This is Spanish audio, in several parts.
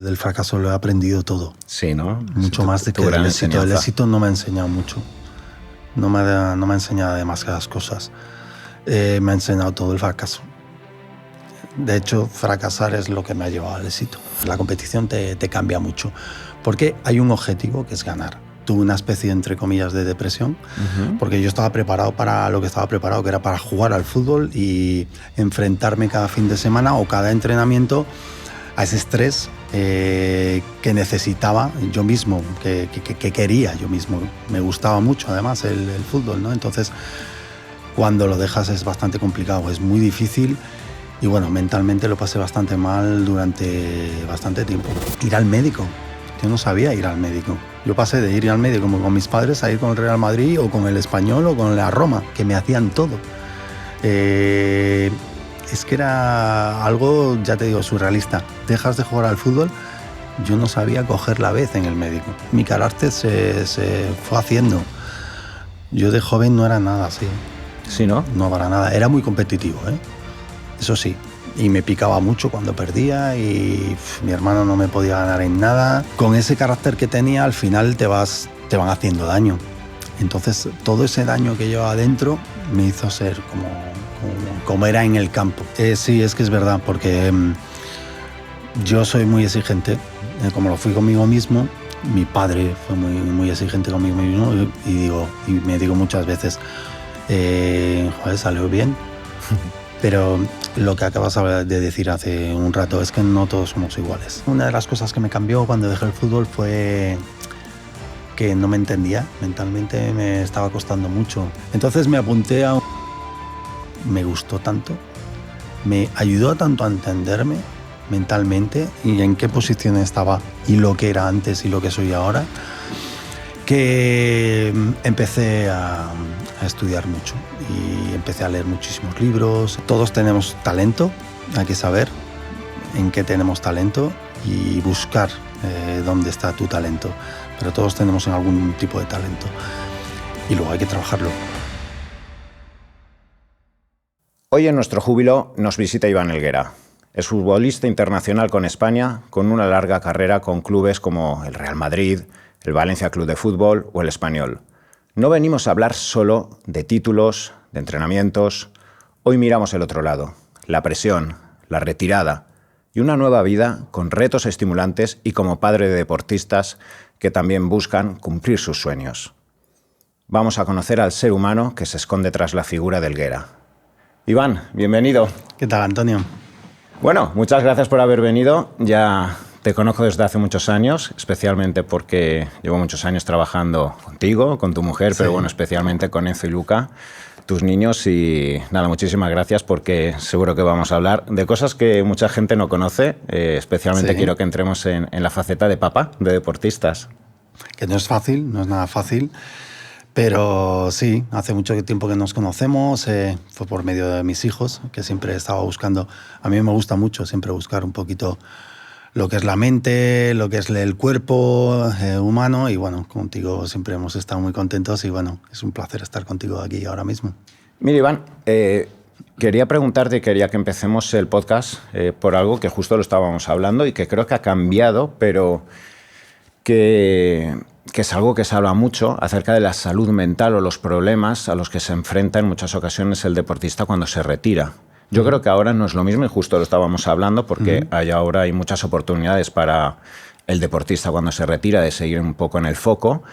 Del fracaso lo he aprendido todo. Sí, ¿no? Mucho más de que del éxito. El éxito no me ha enseñado mucho. No me ha enseñado demasiadas cosas. Me ha enseñado todo el fracaso. De hecho, fracasar es lo que me ha llevado al éxito. La competición te cambia mucho. Porque hay un objetivo que es ganar. Tuve una especie, entre comillas, de depresión, porque yo estaba preparado para lo que estaba preparado, que era para jugar al fútbol y enfrentarme cada fin de semana o cada entrenamiento a ese estrés que necesitaba yo mismo, que quería yo mismo. Me gustaba mucho, además, el fútbol, ¿no? Entonces, cuando lo dejas es bastante complicado, es muy difícil. Y bueno, mentalmente lo pasé bastante mal durante bastante tiempo. Ir al médico. Yo no sabía ir al médico. Yo pasé de ir al médico como con mis padres a ir con el Real Madrid o con el Español o con la Roma, que me hacían todo. Es que era algo, ya te digo, surrealista. Dejas de jugar al fútbol, yo no sabía coger la vez en el médico. Mi carácter se fue haciendo. Yo de joven no era nada así. ¿Sí, no? No, para nada. Era muy competitivo, ¿eh? Eso sí. Y me picaba mucho cuando perdía y mi hermano no me podía ganar en nada. Con ese carácter que tenía, al final te van haciendo daño. Entonces, todo ese daño que llevaba adentro me hizo ser como era en el campo. Sí, es que es verdad, porque yo soy muy exigente, como lo fui conmigo mismo. Mi padre fue muy exigente conmigo mismo y me digo muchas veces, joder, salió bien. Pero lo que acabas de decir hace un rato es que no todos somos iguales. Una de las cosas que me cambió cuando dejé el fútbol fue que no me entendía. Mentalmente me estaba costando mucho. Entonces me apunté a me gustó tanto, me ayudó tanto a entenderme mentalmente y en qué posición estaba y lo que era antes y lo que soy ahora, que empecé a estudiar mucho y empecé a leer muchísimos libros. Todos tenemos talento, hay que saber en qué tenemos talento y buscar dónde está tu talento, pero todos tenemos algún tipo de talento y luego hay que trabajarlo. Hoy en nuestro júbilo nos visita Iván Helguera. Es futbolista internacional con España, con una larga carrera con clubes como el Real Madrid, el Valencia Club de Fútbol o el Español. No venimos a hablar solo de títulos, de entrenamientos. Hoy miramos el otro lado, la presión, la retirada y una nueva vida con retos estimulantes y como padre de deportistas que también buscan cumplir sus sueños. Vamos a conocer al ser humano que se esconde tras la figura de Helguera. Iván, bienvenido. ¿Qué tal, Antonio? Bueno, muchas gracias por haber venido. Ya te conozco desde hace muchos años, especialmente porque llevo muchos años trabajando contigo, con tu mujer, sí. Pero bueno, especialmente con Enzo y Luca, tus niños. Y nada, muchísimas gracias porque seguro que vamos a hablar de cosas que mucha gente no conoce. Especialmente sí. Quiero que entremos en la faceta de papá, de deportistas. Que no es fácil, no es nada fácil. Pero sí, hace mucho tiempo que nos conocemos, fue por medio de mis hijos, que siempre estaba buscando. A mí me gusta mucho siempre buscar un poquito lo que es la mente, lo que es el cuerpo humano, y bueno, contigo siempre hemos estado muy contentos y bueno, es un placer estar contigo aquí ahora mismo. Mira, Iván, quería preguntarte, quería que empecemos el podcast por algo que justo lo estábamos hablando y que creo que ha cambiado, pero que es algo que se habla mucho acerca de la salud mental o los problemas a los que se enfrenta en muchas ocasiones el deportista cuando se retira. Yo creo que ahora no es lo mismo y justo lo estábamos hablando porque ahora hay muchas oportunidades para el deportista cuando se retira de seguir un poco en el foco,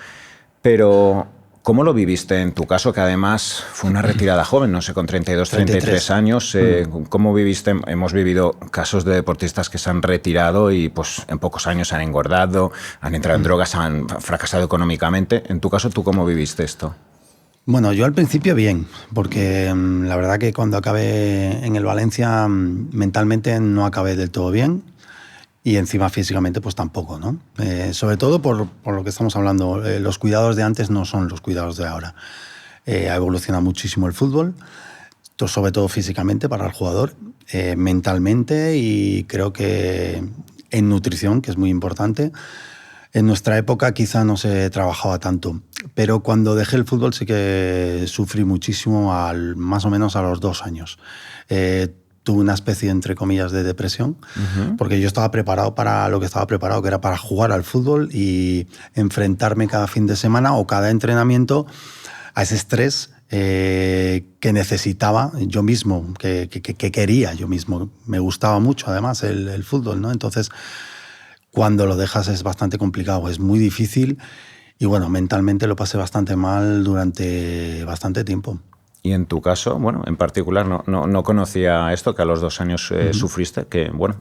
pero ¿cómo lo viviste en tu caso, que además fue una retirada joven, no sé, con 32, 33 años? ¿Cómo viviste? Hemos vivido casos de deportistas que se han retirado y pues en pocos años han engordado, han entrado en drogas, han fracasado económicamente. En tu caso, ¿tú cómo viviste esto? Bueno, yo al principio bien, porque la verdad que cuando acabé en el Valencia mentalmente no acabé del todo bien. Y encima físicamente pues tampoco, ¿no? Sobre todo por lo que estamos hablando, los cuidados de antes no son los cuidados de ahora. Ha evolucionado muchísimo el fútbol, sobre todo físicamente para el jugador, mentalmente y creo que en nutrición, que es muy importante. En nuestra época quizá no se trabajaba tanto, pero cuando dejé el fútbol sí que sufrí muchísimo más o menos a los 2 años. tuve una especie, entre comillas, de depresión, porque yo estaba preparado para lo que estaba preparado, que era para jugar al fútbol y enfrentarme cada fin de semana o cada entrenamiento a ese estrés que necesitaba yo mismo, que quería yo mismo. Me gustaba mucho, además, el fútbol, ¿no? Entonces, cuando lo dejas es bastante complicado, es muy difícil y, bueno, mentalmente lo pasé bastante mal durante bastante tiempo. Y en tu caso, bueno, en particular, no conocía esto, que a los 2 años sufriste, que, bueno,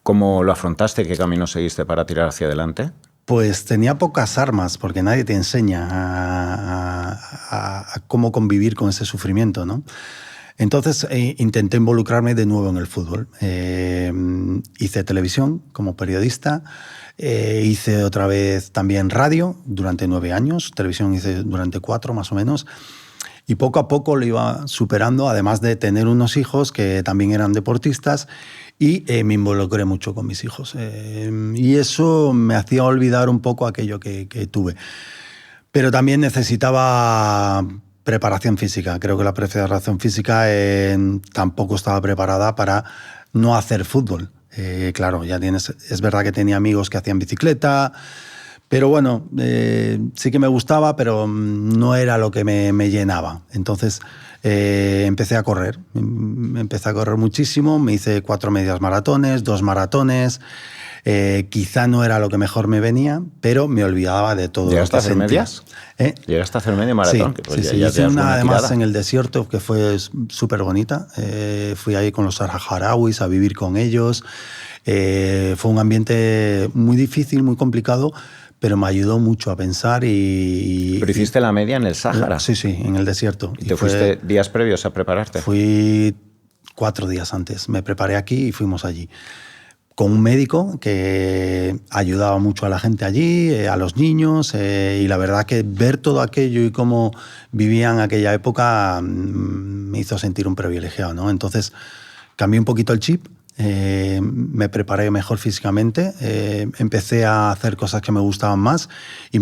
¿cómo lo afrontaste? ¿Qué camino seguiste para tirar hacia adelante? Pues tenía pocas armas, porque nadie te enseña a cómo convivir con ese sufrimiento, ¿no? Entonces intenté involucrarme de nuevo en el fútbol. Hice televisión como periodista, hice otra vez también radio durante 9 años, televisión hice durante 4 más o menos, y poco a poco lo iba superando, además de tener unos hijos que también eran deportistas, y me involucré mucho con mis hijos. Y eso me hacía olvidar un poco aquello que tuve. Pero también necesitaba preparación física. Creo que la preparación física tampoco estaba preparada para no hacer fútbol. Claro, es verdad que tenía amigos que hacían bicicleta, pero bueno, sí que me gustaba, pero no era lo que me llenaba. Entonces empecé a correr muchísimo, me hice 4 medias maratones, 2 maratones. Quizá no era lo que mejor me venía, pero me olvidaba de todo. ¿Llegaste a hacer medias? ¿Llegaste a hacer media maratón? Sí, Pues sí, hice una además en el desierto que fue súper bonita. Fui ahí con los saharauis a vivir con ellos. Fue un ambiente muy difícil, muy complicado, pero me ayudó mucho a pensar y... ¿Pero hiciste la media en el Sáhara? Sí, en el desierto. ¿Y te fuiste días previos a prepararte? Fui 4 días antes. Me preparé aquí y fuimos allí. Con un médico que ayudaba mucho a la gente allí, a los niños, y la verdad que ver todo aquello y cómo vivían aquella época me hizo sentir un privilegiado, ¿no? Entonces cambié un poquito el chip. Me preparé mejor físicamente, empecé a hacer cosas que me gustaban más y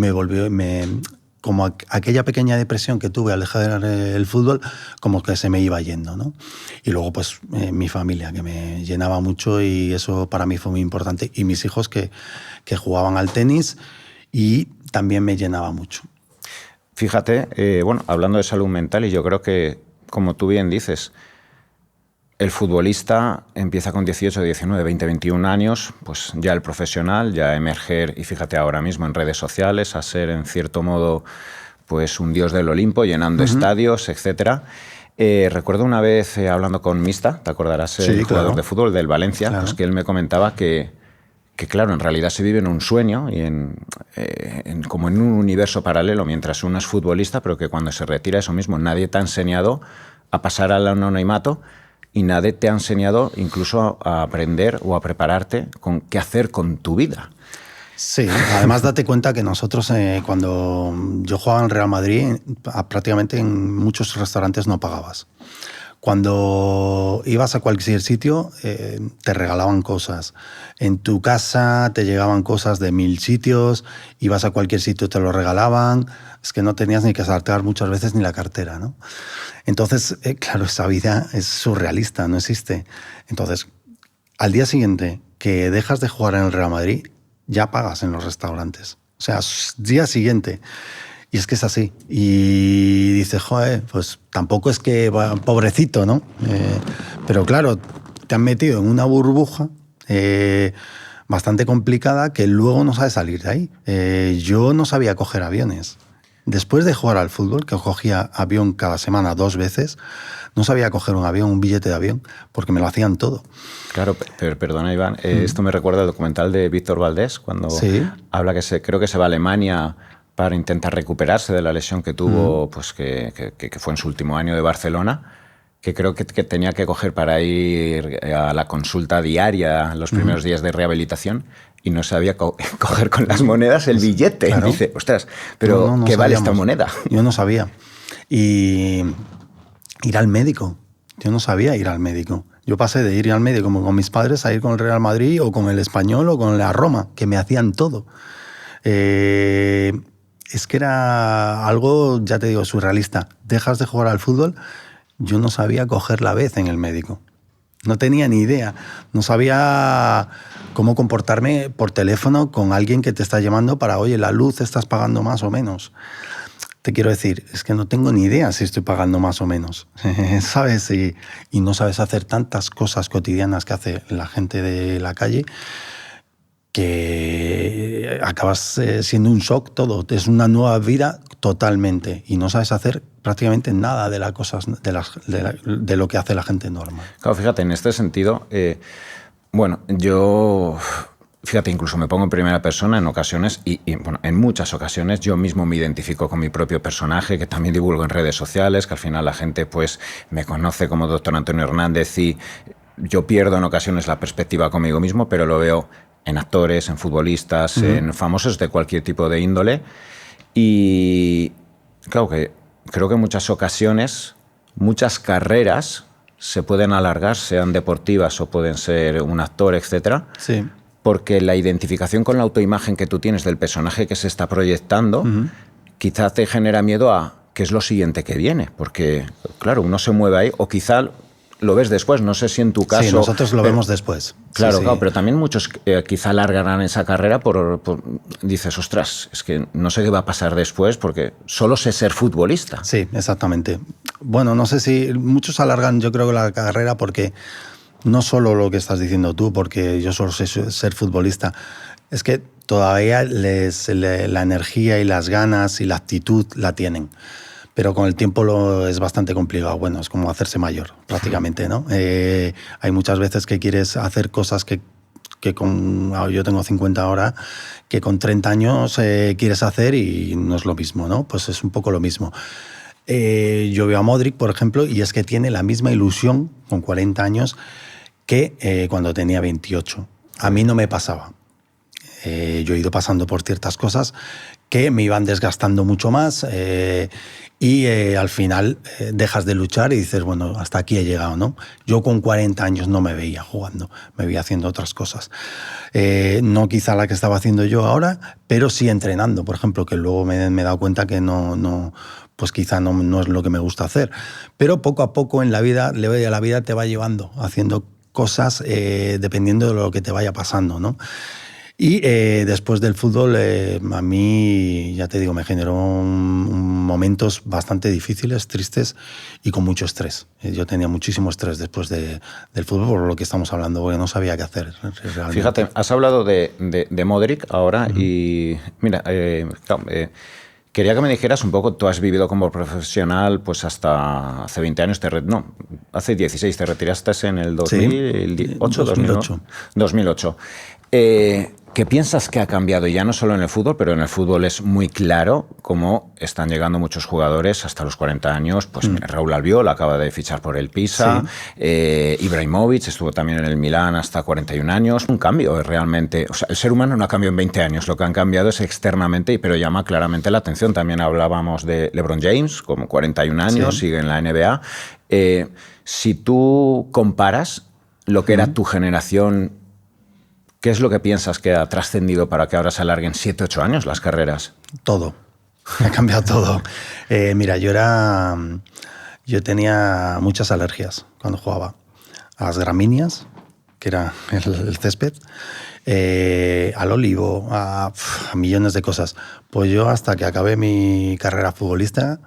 como aquella pequeña depresión que tuve al dejar el fútbol, como que se me iba yendo, ¿no? Y luego pues mi familia, que me llenaba mucho y eso para mí fue muy importante, y mis hijos que jugaban al tenis y también me llenaba mucho. Fíjate, bueno, hablando de salud mental, y yo creo que, como tú bien dices, el futbolista empieza con 18, 19, 20, 21 años, pues ya el profesional, ya a emerger, y fíjate ahora mismo en redes sociales, a ser en cierto modo pues un dios del Olimpo, llenando estadios, etcétera. Recuerdo una vez hablando con Mista, te acordarás, el jugador de fútbol del Valencia, pues que él me comentaba que claro, en realidad se vive en un sueño y como en un universo paralelo mientras uno es futbolista, pero que cuando se retira eso mismo, nadie te ha enseñado a pasar al anonimato y nadie te ha enseñado incluso a aprender o a prepararte con qué hacer con tu vida. Sí, además date cuenta que nosotros cuando yo jugaba en el Real Madrid, prácticamente en muchos restaurantes no pagabas. Cuando ibas a cualquier sitio, te regalaban cosas. En tu casa te llegaban cosas de 1000 sitios, ibas a cualquier sitio, te lo regalaban. Es que no tenías ni que saltar muchas veces ni la cartera, ¿no? Entonces, claro, esa vida es surrealista, no existe. Entonces, al día siguiente que dejas de jugar en el Real Madrid, ya pagas en los restaurantes. O sea, día siguiente. Y es que es así. Y dices, joder, pues tampoco es que pobrecito, ¿no? Pero claro, te han metido en una burbuja bastante complicada que luego no sabes salir de ahí. Yo no sabía coger aviones. Después de jugar al fútbol, que cogía avión cada semana 2 veces, no sabía coger un avión, un billete de avión, porque me lo hacían todo. Claro, pero perdona, Iván, esto me recuerda al documental de Víctor Valdés, cuando habla creo que se va a Alemania para intentar recuperarse de la lesión que tuvo, pues que fue en su último año de Barcelona, que creo que tenía que coger para ir a la consulta diaria los primeros días de rehabilitación y no sabía coger con las monedas el billete. Claro. Dice, ostras, pero ¿qué vale esta moneda? Yo no sabía. Y ir al médico. Yo no sabía ir al médico. Yo pasé de ir al médico como con mis padres a ir con el Real Madrid o con el Español o con la Roma, que me hacían todo. Es que era algo, ya te digo, surrealista. Dejas de jugar al fútbol, yo no sabía coger la vez en el médico. No tenía ni idea. No sabía cómo comportarme por teléfono con alguien que te está llamando para, oye, la luz estás pagando más o menos. Te quiero decir, es que no tengo ni idea si estoy pagando más o menos, ¿sabes? Y no sabes hacer tantas cosas cotidianas que hace la gente de la calle que acabas siendo un shock todo. Es una nueva vida totalmente y no sabes hacer prácticamente nada de las cosas, de lo que hace la gente normal. Claro, fíjate, en este sentido, bueno, yo... Fíjate, incluso me pongo en primera persona en ocasiones y bueno, en muchas ocasiones yo mismo me identifico con mi propio personaje, que también divulgo en redes sociales, que al final la gente pues me conoce como Dr. Antonio Hernández y yo pierdo en ocasiones la perspectiva conmigo mismo, pero lo veo en actores, en futbolistas, en famosos de cualquier tipo de índole. Y claro que creo que en muchas ocasiones, muchas carreras se pueden alargar, sean deportivas o pueden ser un actor, etcétera. Sí. Porque la identificación con la autoimagen que tú tienes del personaje que se está proyectando quizá te genera miedo a qué es lo siguiente que viene, porque claro, uno se mueve ahí o quizá lo ves después, no sé si en tu caso... Sí, nosotros lo vemos después. Claro, sí, claro, sí. pero también muchos quizá largarán esa carrera dices, ostras, es que no sé qué va a pasar después porque solo sé ser futbolista. Sí, exactamente. Bueno, no sé si muchos alargan, yo creo, la carrera porque... No solo lo que estás diciendo tú, porque yo solo sé ser futbolista, es que todavía la energía y las ganas y la actitud la tienen. Pero con el tiempo es bastante complicado. Bueno, es como hacerse mayor, prácticamente, ¿no? Hay muchas veces que quieres hacer cosas que yo tengo 50 ahora, que con 30 años quieres hacer y no es lo mismo, ¿no? Pues es un poco lo mismo. Yo veo a Modric, por ejemplo, y es que tiene la misma ilusión con 40 años que cuando tenía 28. A mí no me pasaba. Yo he ido pasando por ciertas cosas que me iban desgastando mucho más y al final dejas de luchar y dices, bueno, hasta aquí he llegado, ¿no? Yo con 40 años no me veía jugando, me veía haciendo otras cosas. No quizá la que estaba haciendo yo ahora, pero sí entrenando, por ejemplo, que luego me he dado cuenta que pues quizá no es lo que me gusta hacer. Pero poco a poco en la vida te va llevando, haciendo cosas dependiendo de lo que te vaya pasando, ¿no? Y después del fútbol, a mí, ya te digo, me generó momentos bastante difíciles, tristes y con mucho estrés. Yo tenía muchísimo estrés después del fútbol, por lo que estamos hablando, porque no sabía qué hacer realmente. Fíjate, has hablado de Modric ahora y mira, quería que me dijeras un poco, tú has vivido como profesional pues hasta hace 20 años, hace 16, te retiraste en el 2008, 2008. 2008. ¿Qué piensas que ha cambiado? Ya no solo en el fútbol, pero en el fútbol es muy claro cómo están llegando muchos jugadores hasta los 40 años. Pues Raúl Albiol acaba de fichar por el Pisa, Ibrahimovic estuvo también en el Milán hasta 41 años. Un cambio realmente. O sea, el ser humano no ha cambiado en 20 años, lo que han cambiado es externamente, pero llama claramente la atención. También hablábamos de LeBron James, como 41 años, sigue en la NBA. Si tú comparas lo que era tu generación, ¿qué es lo que piensas que ha trascendido para que ahora se alarguen 7, 8 años las carreras? Todo. Ha cambiado todo. Mira, yo tenía muchas alergias cuando jugaba. A las gramíneas, que era el césped, al olivo, a millones de cosas. Pues yo hasta que acabé mi carrera futbolista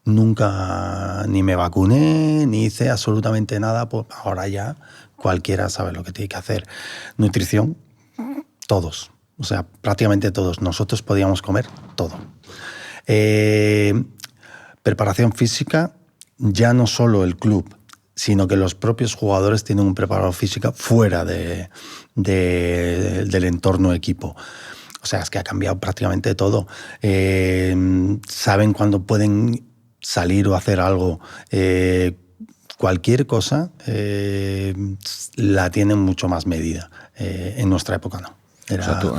nunca ni me vacuné, ni hice absolutamente nada. Pues ahora ya cualquiera sabe lo que tiene que hacer. Nutrición, todos. O sea, prácticamente todos. Nosotros podíamos comer todo. Preparación física, ya no solo el club, sino que los propios jugadores tienen un preparador físico fuera del entorno equipo. O sea, es que ha cambiado prácticamente todo. Saben cuándo pueden salir o hacer algo. Cualquier cosa la tienen mucho más medida. En nuestra época no. O sea, tú,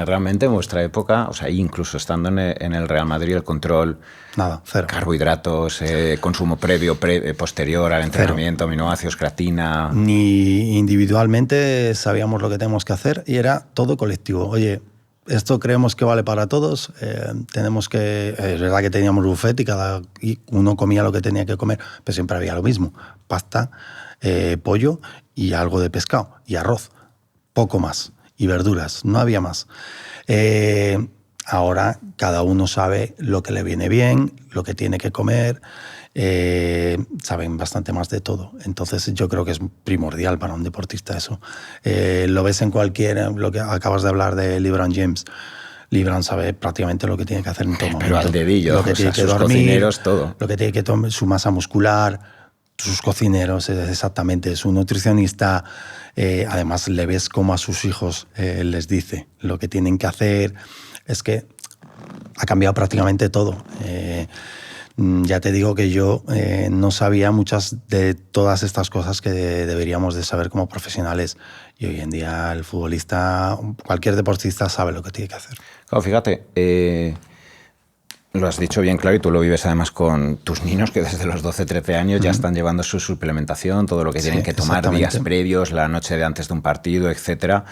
realmente en vuestra época, o sea, incluso estando en el Real Madrid, el control... Nada, cero. Carbohidratos, consumo previo, posterior al entrenamiento, aminoácidos, creatina... Ni individualmente sabíamos lo que tenemos que hacer y era todo colectivo. Oye, esto creemos que vale para todos, tenemos que... Es verdad que teníamos buffet y cada uno comía lo que tenía que comer, pero siempre había lo mismo. Pasta, pollo y algo de pescado y arroz, poco más, y verduras, no había más. Ahora cada uno sabe lo que le viene bien, lo que tiene que comer, saben bastante más de todo. Entonces yo creo que es primordial para un deportista eso. Lo ves en lo que acabas de hablar de LeBron James. LeBron sabe prácticamente lo que tiene que hacer en todo momento. Pero al dedillo, lo que tiene que sus dormir, cocineros, todo. Lo que tiene que tomar, su masa muscular, sus cocineros, exactamente, su nutricionista. Además le ves cómo a sus hijos les dice lo que tienen que hacer. Es que ha cambiado prácticamente todo. Ya te digo que yo no sabía muchas de todas estas cosas que deberíamos de saber como profesionales. Y hoy en día el futbolista, cualquier deportista sabe lo que tiene que hacer. Claro, fíjate, lo has dicho bien claro y tú lo vives además con tus niños que desde los 12, 13 años ya están llevando su suplementación, todo lo que tienen que tomar días previos, la noche de antes de un partido, etcétera.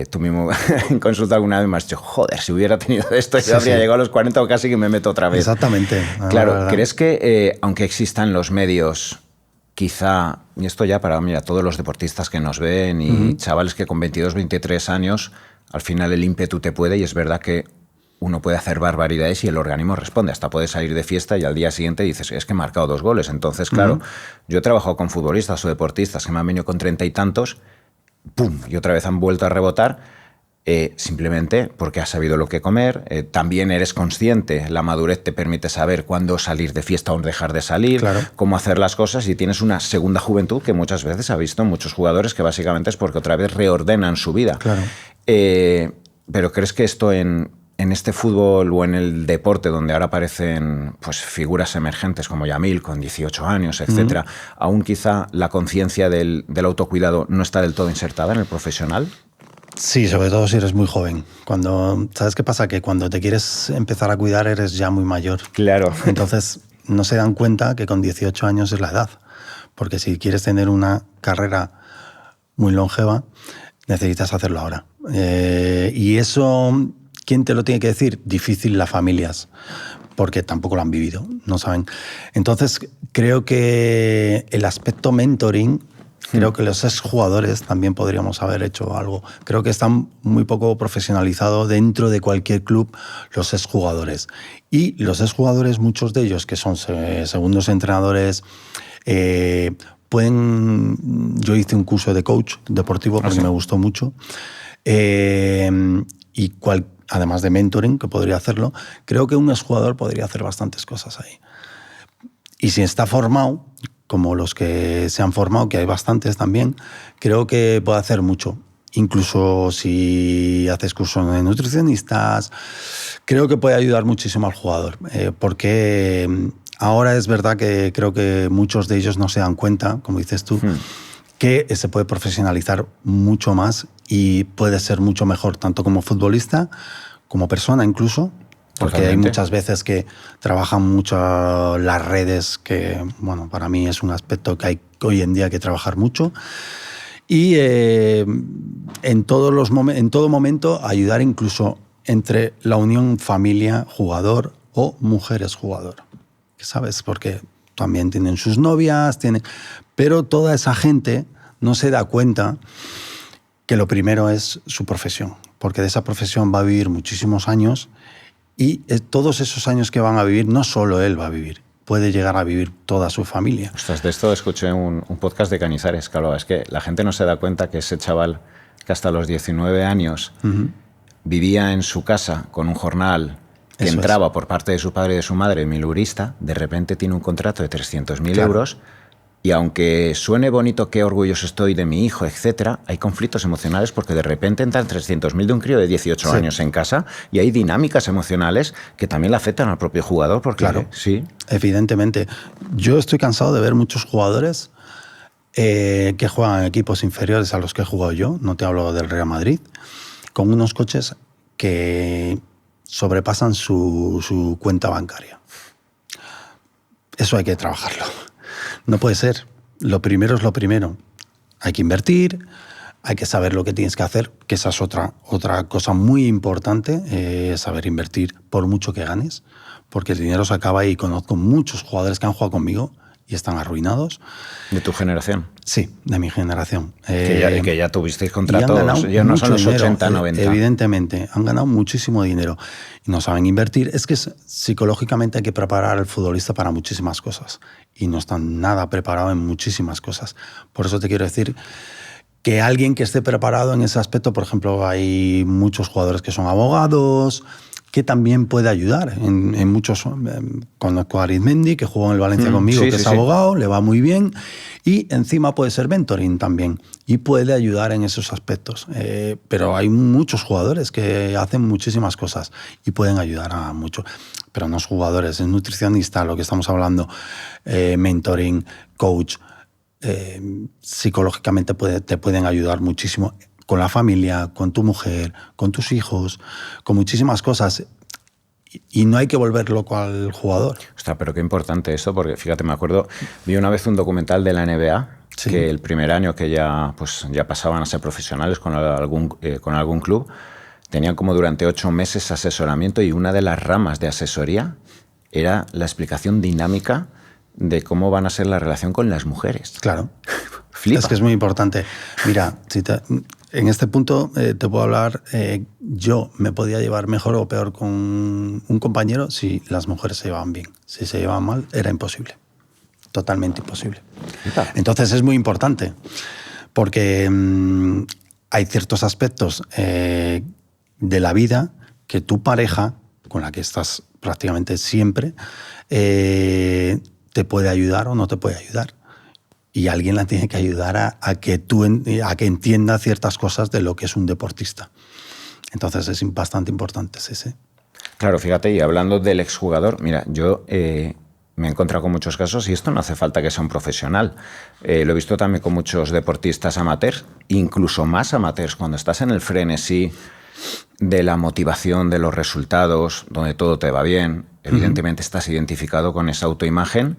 Tú mismo en consulta alguna vez me has dicho, joder, si hubiera tenido esto yo habría llegado a los 40 o casi que me meto otra vez. Exactamente. Claro, ¿crees que aunque existan los medios, quizá, y esto ya para todos los deportistas que nos ven y chavales que con 22, 23 años, al final el ímpetu te puede, y es verdad que uno puede hacer barbaridades y el organismo responde. Hasta puede salir de fiesta y al día siguiente dices, es que he marcado 2 goles. Entonces, claro, yo he trabajado con futbolistas o deportistas que me han venido con 30 y tantos, ¡pum!, y otra vez han vuelto a rebotar, simplemente porque has sabido lo que comer. También eres consciente, la madurez te permite saber cuándo salir de fiesta o dejar de salir, cómo hacer las cosas, y tienes una segunda juventud que muchas veces ha visto muchos jugadores que básicamente es porque otra vez reordenan su vida. Claro. Pero ¿crees que esto en este fútbol o en el deporte donde ahora aparecen pues, figuras emergentes como Yamil con 18 años, etcétera, aún quizá la conciencia del autocuidado no está del todo insertada en el profesional? Sí, sobre todo si eres muy joven. ¿Sabes qué pasa? Que cuando te quieres empezar a cuidar eres ya muy mayor. Claro. Entonces no se dan cuenta que con 18 años es la edad. Porque si quieres tener una carrera muy longeva, necesitas hacerlo ahora. Y eso, ¿quién te lo tiene que decir? Difícil las familias, porque tampoco lo han vivido, no saben. Entonces creo que el aspecto mentoring, creo que los exjugadores también podríamos haber hecho algo. Creo que están muy poco profesionalizados dentro de cualquier club los exjugadores. Y los exjugadores, muchos de ellos que son segundos entrenadores, yo hice un curso de coach deportivo porque me gustó mucho. Además de mentoring, que podría hacerlo, creo que un exjugador podría hacer bastantes cosas ahí. Y si está formado, como los que se han formado, que hay bastantes también, creo que puede hacer mucho. Incluso si haces cursos de nutricionistas, creo que puede ayudar muchísimo al jugador. Porque ahora es verdad que creo que muchos de ellos no se dan cuenta, como dices tú, que se puede profesionalizar mucho más y puede ser mucho mejor, tanto como futbolista, como persona incluso. Porque Totalmente. hay muchas veces que trabajan mucho las redes, que bueno, para mí es un aspecto que hay hoy en día que trabajar mucho. Y en todo momento ayudar incluso entre la unión familia-jugador o mujeres-jugador. ¿Sabes? Porque también tienen sus novias, pero toda esa gente no se da cuenta que lo primero es su profesión, porque de esa profesión va a vivir muchísimos años. Y todos esos años que van a vivir, no solo él va a vivir, puede llegar a vivir toda su familia. Ostras, de esto escuché un podcast de Cañizares, claro, es que la gente no se da cuenta que ese chaval que hasta los 19 años vivía en su casa con un jornal que entraba por parte de su padre y de su madre, milurista, de repente tiene un contrato de 300.000 euros. Y aunque suene bonito, qué orgulloso estoy de mi hijo, etcétera, hay conflictos emocionales porque de repente entran 300.000 de un crío de 18 años en casa y hay dinámicas emocionales que también le afectan al propio jugador. Porque, claro, sí. Evidentemente. Yo estoy cansado de ver muchos jugadores que juegan en equipos inferiores a los que he jugado yo, no te hablo del Real Madrid, con unos coches que sobrepasan su cuenta bancaria. Eso hay que trabajarlo. No puede ser. Lo primero es lo primero. Hay que invertir, hay que saber lo que tienes que hacer, que esa es otra cosa muy importante, saber invertir por mucho que ganes, porque el dinero se acaba y conozco muchos jugadores que han jugado conmigo y están arruinados. ¿De tu generación? Sí, de mi generación. Que ya tuvisteis contratos, ya no son los dinero, 80, 90. Evidentemente, han ganado muchísimo dinero y no saben invertir. Es que psicológicamente hay que preparar al futbolista para muchísimas cosas y no están nada preparados en muchísimas cosas. Por eso te quiero decir que alguien que esté preparado en ese aspecto, por ejemplo, hay muchos jugadores que son abogados, que también puede ayudar en muchos. Conozco a Arizmendi, que jugó en el Valencia conmigo, que es abogado, le va muy bien, y encima puede ser mentoring también, y puede ayudar en esos aspectos. Pero hay muchos jugadores que hacen muchísimas cosas y pueden ayudar a muchos. Pero no es jugadores, es nutricionista, lo que estamos hablando, mentoring, coach, psicológicamente te pueden ayudar muchísimo con la familia, con tu mujer, con tus hijos, con muchísimas cosas. Y no hay que volver loco al jugador. Ostras, pero qué importante eso, porque fíjate, me acuerdo, vi una vez un documental de la NBA, sí, que el primer año que ya pasaban a ser profesionales con algún club, tenían como durante 8 meses asesoramiento, y una de las ramas de asesoría era la explicación dinámica de cómo van a ser la relación con las mujeres. Claro. Flipa. Es que es muy importante. Mira, en este punto te puedo hablar, yo me podía llevar mejor o peor con un compañero si las mujeres se llevaban bien. Si se llevaban mal, era imposible. Totalmente imposible. Entonces es muy importante, porque hay ciertos aspectos de la vida que tu pareja, con la que estás prácticamente siempre, te puede ayudar o no te puede ayudar. Y alguien la tiene que ayudar a que entienda ciertas cosas de lo que es un deportista. Entonces es bastante importante ese. Claro, fíjate, y hablando del exjugador, mira, yo me he encontrado con muchos casos, y esto no hace falta que sea un profesional. Lo he visto también con muchos deportistas amateurs, incluso más amateurs, cuando estás en el frenesí de la motivación, de los resultados, donde todo te va bien, evidentemente estás identificado con esa autoimagen,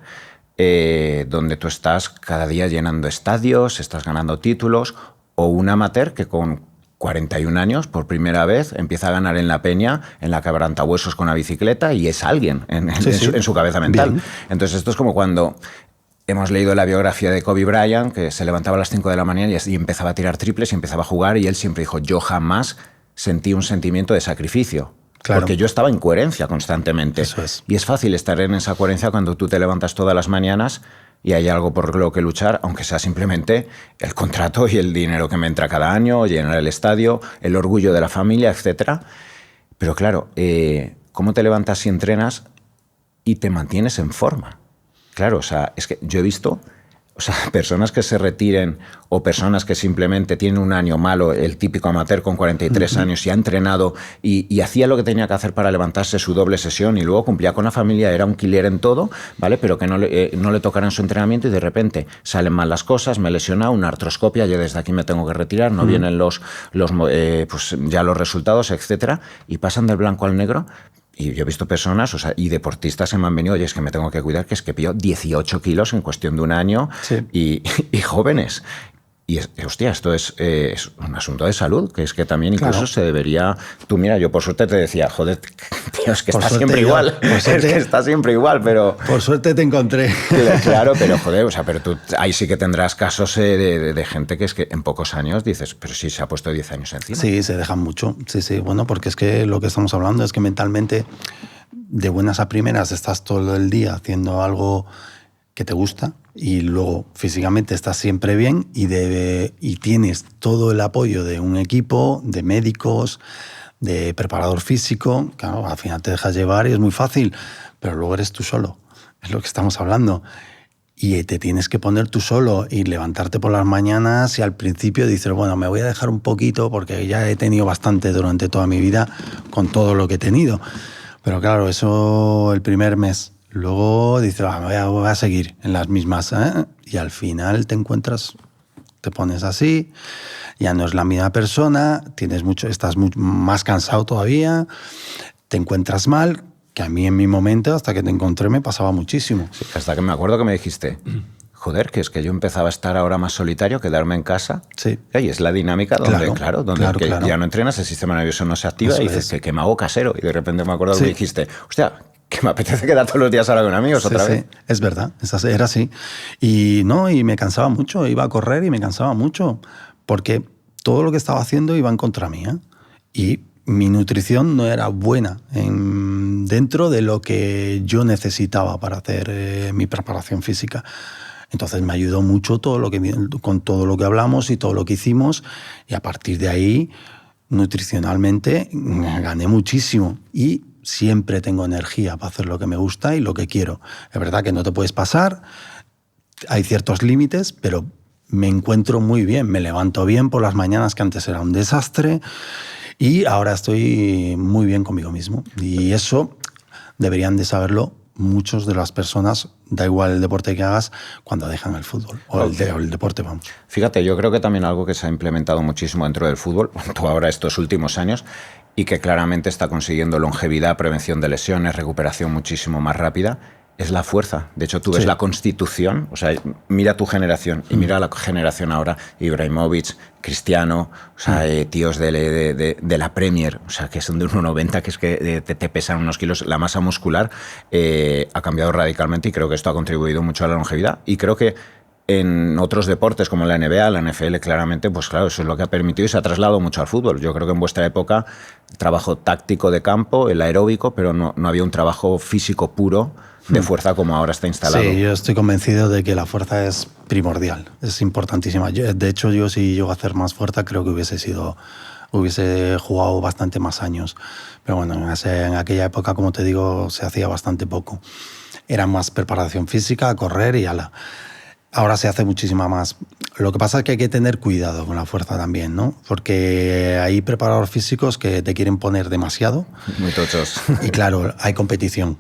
donde tú estás cada día llenando estadios, estás ganando títulos, o un amateur que con 41 años, por primera vez, empieza a ganar en la peña, en la quebrantahuesos con la bicicleta, y es alguien en su cabeza mental. Bien. Entonces esto es como cuando hemos leído la biografía de Kobe Bryant, que se levantaba a las 5 de la mañana y empezaba a tirar triples y empezaba a jugar, y él siempre dijo, yo jamás sentí un sentimiento de sacrificio. Claro. Porque yo estaba en coherencia constantemente. Eso es. Y es fácil estar en esa coherencia cuando tú te levantas todas las mañanas y hay algo por lo que luchar, aunque sea simplemente el contrato y el dinero que me entra cada año, llenar el estadio, el orgullo de la familia, etc. Pero claro, ¿cómo te levantas y entrenas y te mantienes en forma? Claro, o sea, es que yo he visto... O sea, personas que se retiren o personas que simplemente tienen un año malo, el típico amateur con 43 años y ha entrenado y hacía lo que tenía que hacer para levantarse su doble sesión y luego cumplía con la familia, era un killer en todo, ¿vale? Pero que no le tocaran su entrenamiento y de repente salen mal las cosas, me he lesionado, una artroscopia, yo desde aquí me tengo que retirar, no vienen pues ya los resultados, etcétera, y pasan del blanco al negro. Y yo he visto personas, o sea, y deportistas que me han venido, oye, es que me tengo que cuidar, que es que pillo 18 kilos en cuestión de un año, sí, y jóvenes. Y, hostia, esto es un asunto de salud, que es que también incluso claro, se debería... Tú, mira, yo por suerte te decía, joder, tío, es que está siempre igual. Es que está siempre igual, pero... Por suerte te encontré. Claro, pero joder, o sea, pero tú ahí sí que tendrás casos de gente que es que en pocos años dices, pero sí se ha puesto 10 años encima. Sí, se dejan mucho. Sí, bueno, porque es que lo que estamos hablando es que mentalmente, de buenas a primeras, estás todo el día haciendo algo que te gusta y luego físicamente estás siempre bien y tienes todo el apoyo de un equipo, de médicos, de preparador físico. Claro, al final te dejas llevar y es muy fácil, pero luego eres tú solo, es lo que estamos hablando. Y te tienes que poner tú solo y levantarte por las mañanas y al principio dices, bueno, me voy a dejar un poquito porque ya he tenido bastante durante toda mi vida con todo lo que he tenido. Pero claro, eso el primer mes. Luego dices, voy a seguir en las mismas, ¿eh? Y al final te encuentras, te pones así, ya no es la misma persona, estás más cansado todavía, te encuentras mal, que a mí en mi momento, hasta que te encontré, me pasaba muchísimo. Sí, hasta que me acuerdo que me dijiste, joder, que es que yo empezaba a estar ahora más solitario, quedarme en casa. Sí. Y es la dinámica donde, claro, ya no entrenas, el sistema nervioso no se activa. Eso y dices, que me hago casero. Y de repente me acuerdo que dijiste, hostia, que me apetece quedar todos los días ahora con amigos otra vez. Sí, es verdad, era así. Y me cansaba mucho, iba a correr y me cansaba mucho, porque todo lo que estaba haciendo iba en contra mía. Y mi nutrición no era buena dentro de lo que yo necesitaba para hacer mi preparación física. Entonces me ayudó mucho con todo lo que hablamos y todo lo que hicimos, y a partir de ahí, nutricionalmente, gané muchísimo. Y siempre tengo energía para hacer lo que me gusta y lo que quiero. Es verdad que no te puedes pasar, hay ciertos límites, pero me encuentro muy bien, me levanto bien por las mañanas, que antes era un desastre, y ahora estoy muy bien conmigo mismo. Y eso deberían de saberlo muchas de las personas, da igual el deporte que hagas, cuando dejan el fútbol o el deporte, vamos. Fíjate, yo creo que también algo que se ha implementado muchísimo dentro del fútbol, tú ahora estos últimos años, y que claramente está consiguiendo longevidad, prevención de lesiones, recuperación muchísimo más rápida, es la fuerza. De hecho, tú ves la Constitución, o sea, mira tu generación y mira la generación ahora, Ibrahimovic, Cristiano, o sea, tíos de la Premier, o sea, que son de 1,90, que es que te pesan unos kilos. La masa muscular ha cambiado radicalmente y creo que esto ha contribuido mucho a la longevidad. Y creo que en otros deportes como la NBA, la NFL, claramente, pues claro, eso es lo que ha permitido y se ha trasladado mucho al fútbol. Yo creo que en vuestra época, trabajo táctico de campo, el aeróbico, pero no había un trabajo físico puro de fuerza como ahora está instalado. Sí, yo estoy convencido de que la fuerza es primordial, es importantísima. De hecho, yo si llego a hacer más fuerza, creo que hubiese jugado bastante más años. Pero bueno, en aquella época, como te digo, se hacía bastante poco. Era más preparación física, correr y ala. Ahora se hace muchísima más. Lo que pasa es que hay que tener cuidado con la fuerza también, ¿no? Porque hay preparadores físicos que te quieren poner demasiado. Muy tochos. Y claro, hay competición.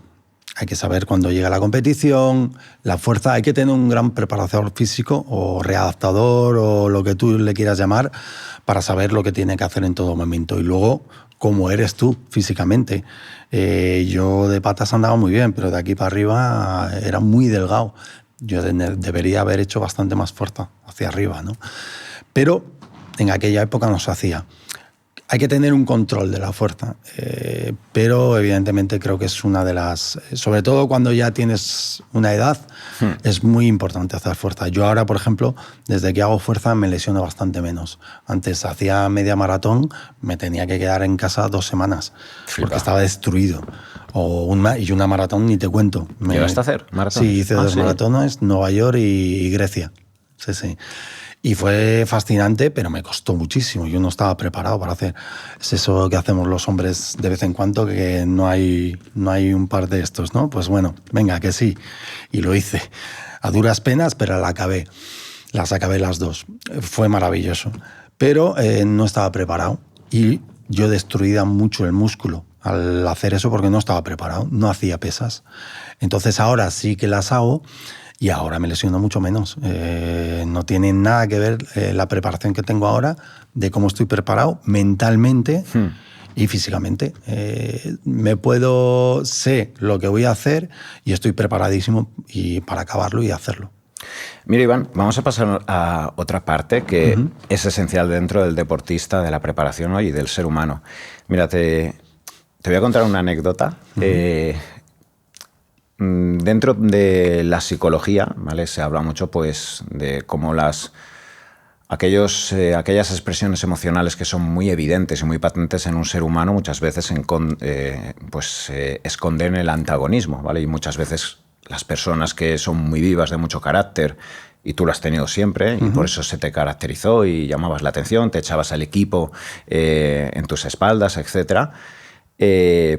Hay que saber cuándo llega la competición, la fuerza. Hay que tener un gran preparador físico o readaptador o lo que tú le quieras llamar para saber lo que tiene que hacer en todo momento. Y luego, cómo eres tú físicamente. Yo de patas andaba muy bien, pero de aquí para arriba era muy delgado. Yo debería haber hecho bastante más fuerza hacia arriba, ¿no? Pero en aquella época no se hacía. Hay que tener un control de la fuerza, pero evidentemente creo que es una de las... Sobre todo cuando ya tienes una edad, es muy importante hacer fuerza. Yo ahora, por ejemplo, desde que hago fuerza me lesiono bastante menos. Antes hacía media maratón, me tenía que quedar en casa 2 semanas, porque estaba destruido. Y una maratón ni te cuento. ¿Llegaste a hacer maratón? Sí, hice 2 maratones, Nueva York y Grecia. Sí, sí. Y fue fascinante, pero me costó muchísimo. Yo no estaba preparado para hacer. Es eso que hacemos los hombres de vez en cuando, que no hay un par de estos, ¿no? Pues bueno, venga, que sí. Y lo hice. A duras penas, pero la acabé. Las acabé las 2. Fue maravilloso. Pero no estaba preparado. Y yo destruía mucho el músculo al hacer eso porque no estaba preparado. No hacía pesas. Entonces ahora sí que las hago. Y ahora me lesiono mucho menos. No tiene nada que ver la preparación que tengo ahora de cómo estoy preparado mentalmente y físicamente. Sé lo que voy a hacer y estoy preparadísimo para acabarlo y hacerlo. Mira, Iván, vamos a pasar a otra parte que es esencial dentro del deportista, de la preparación, ¿no? Y del ser humano. Mira, te voy a contar una anécdota. Dentro de la psicología, ¿vale? Se habla mucho pues, de cómo aquellas expresiones emocionales que son muy evidentes y muy patentes en un ser humano muchas veces esconden el antagonismo, ¿vale? Y muchas veces las personas que son muy vivas, de mucho carácter, y tú lo has tenido siempre, y por eso se te caracterizó y llamabas la atención, te echabas al equipo en tus espaldas, etcétera,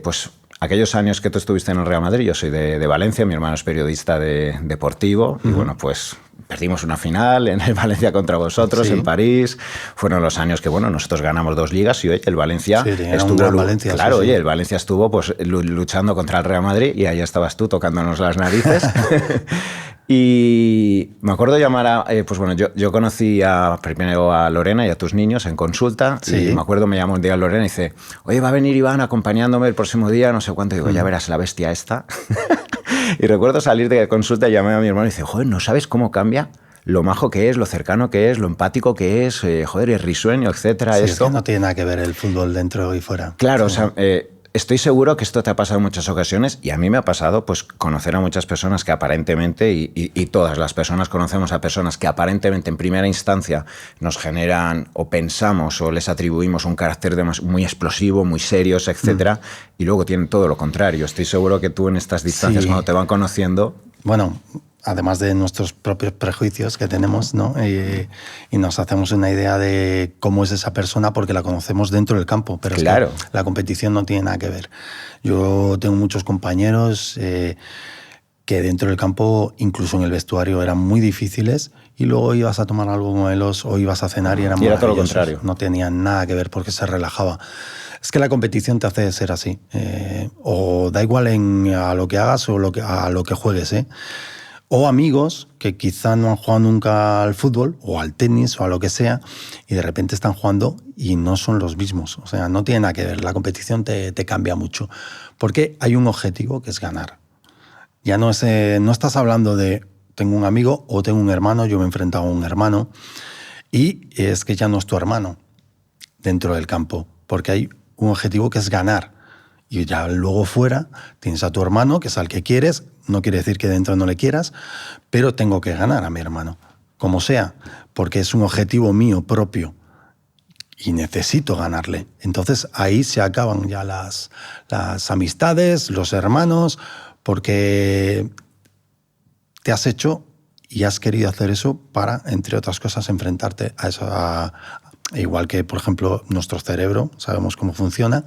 pues aquellos años que tú estuviste en el Real Madrid, yo soy de Valencia, mi hermano es periodista deportivo, y bueno, pues perdimos una final en el Valencia contra vosotros, en París. Fueron los años que, bueno, nosotros ganamos 2 ligas y oye, el Valencia estuvo... Valencia, claro, oye, el Valencia estuvo pues luchando contra el Real Madrid y ahí estabas tú tocándonos las narices. Y me acuerdo llamar pues bueno, yo conocí primero a Lorena y a tus niños en consulta, y me acuerdo me llamó un día Lorena y dice, oye, va a venir Iván acompañándome el próximo día, no sé cuánto, y digo, ya verás la bestia esta. Y recuerdo salir de consulta y llamé a mi hermano y dice, joder, ¿no sabes cómo cambia? Lo majo que es, lo cercano que es, lo empático que es, joder, es risueño, etcétera. Sí, esto es que no tiene nada que ver el fútbol dentro y fuera. Claro, sí. o sea, Estoy seguro que esto te ha pasado en muchas ocasiones y a mí me ha pasado pues conocer a muchas personas que aparentemente, y todas las personas conocemos a personas que aparentemente en primera instancia nos generan o pensamos o les atribuimos un carácter muy explosivo, muy serios, etcétera, y luego tienen todo lo contrario. Estoy seguro que tú en estas distancias, cuando te van conociendo... Bueno, además de nuestros propios prejuicios que tenemos, ¿no? Y nos hacemos una idea de cómo es esa persona porque la conocemos dentro del campo, pero claro, es que la competición no tiene nada que ver. Yo tengo muchos compañeros que dentro del campo, incluso en el vestuario, eran muy difíciles y luego ibas a tomar algo con ellos o ibas a cenar y eran y era todo lo maravillosos. contrario. No tenían nada que ver porque se relajaba. Es que la competición te hace ser así. O da igual a lo que hagas o a lo que juegues, ¿eh? O amigos que quizá no han jugado nunca al fútbol o al tenis o a lo que sea y de repente están jugando y no son los mismos. O sea, no tiene nada que ver. La competición te cambia mucho. Porque hay un objetivo que es ganar. Ya no estás hablando de tengo un amigo o tengo un hermano, yo me he enfrentado a un hermano y es que ya no es tu hermano dentro del campo. Porque hay un objetivo que es ganar. Y ya luego fuera tienes a tu hermano, que es al que quieres. No quiere decir que dentro no le quieras, pero tengo que ganar a mi hermano, como sea, porque es un objetivo mío propio y necesito ganarle. Entonces ahí se acaban ya las amistades, los hermanos, porque te has hecho y has querido hacer eso para, entre otras cosas, enfrentarte a eso. Igual que, por ejemplo, nuestro cerebro, sabemos cómo funciona.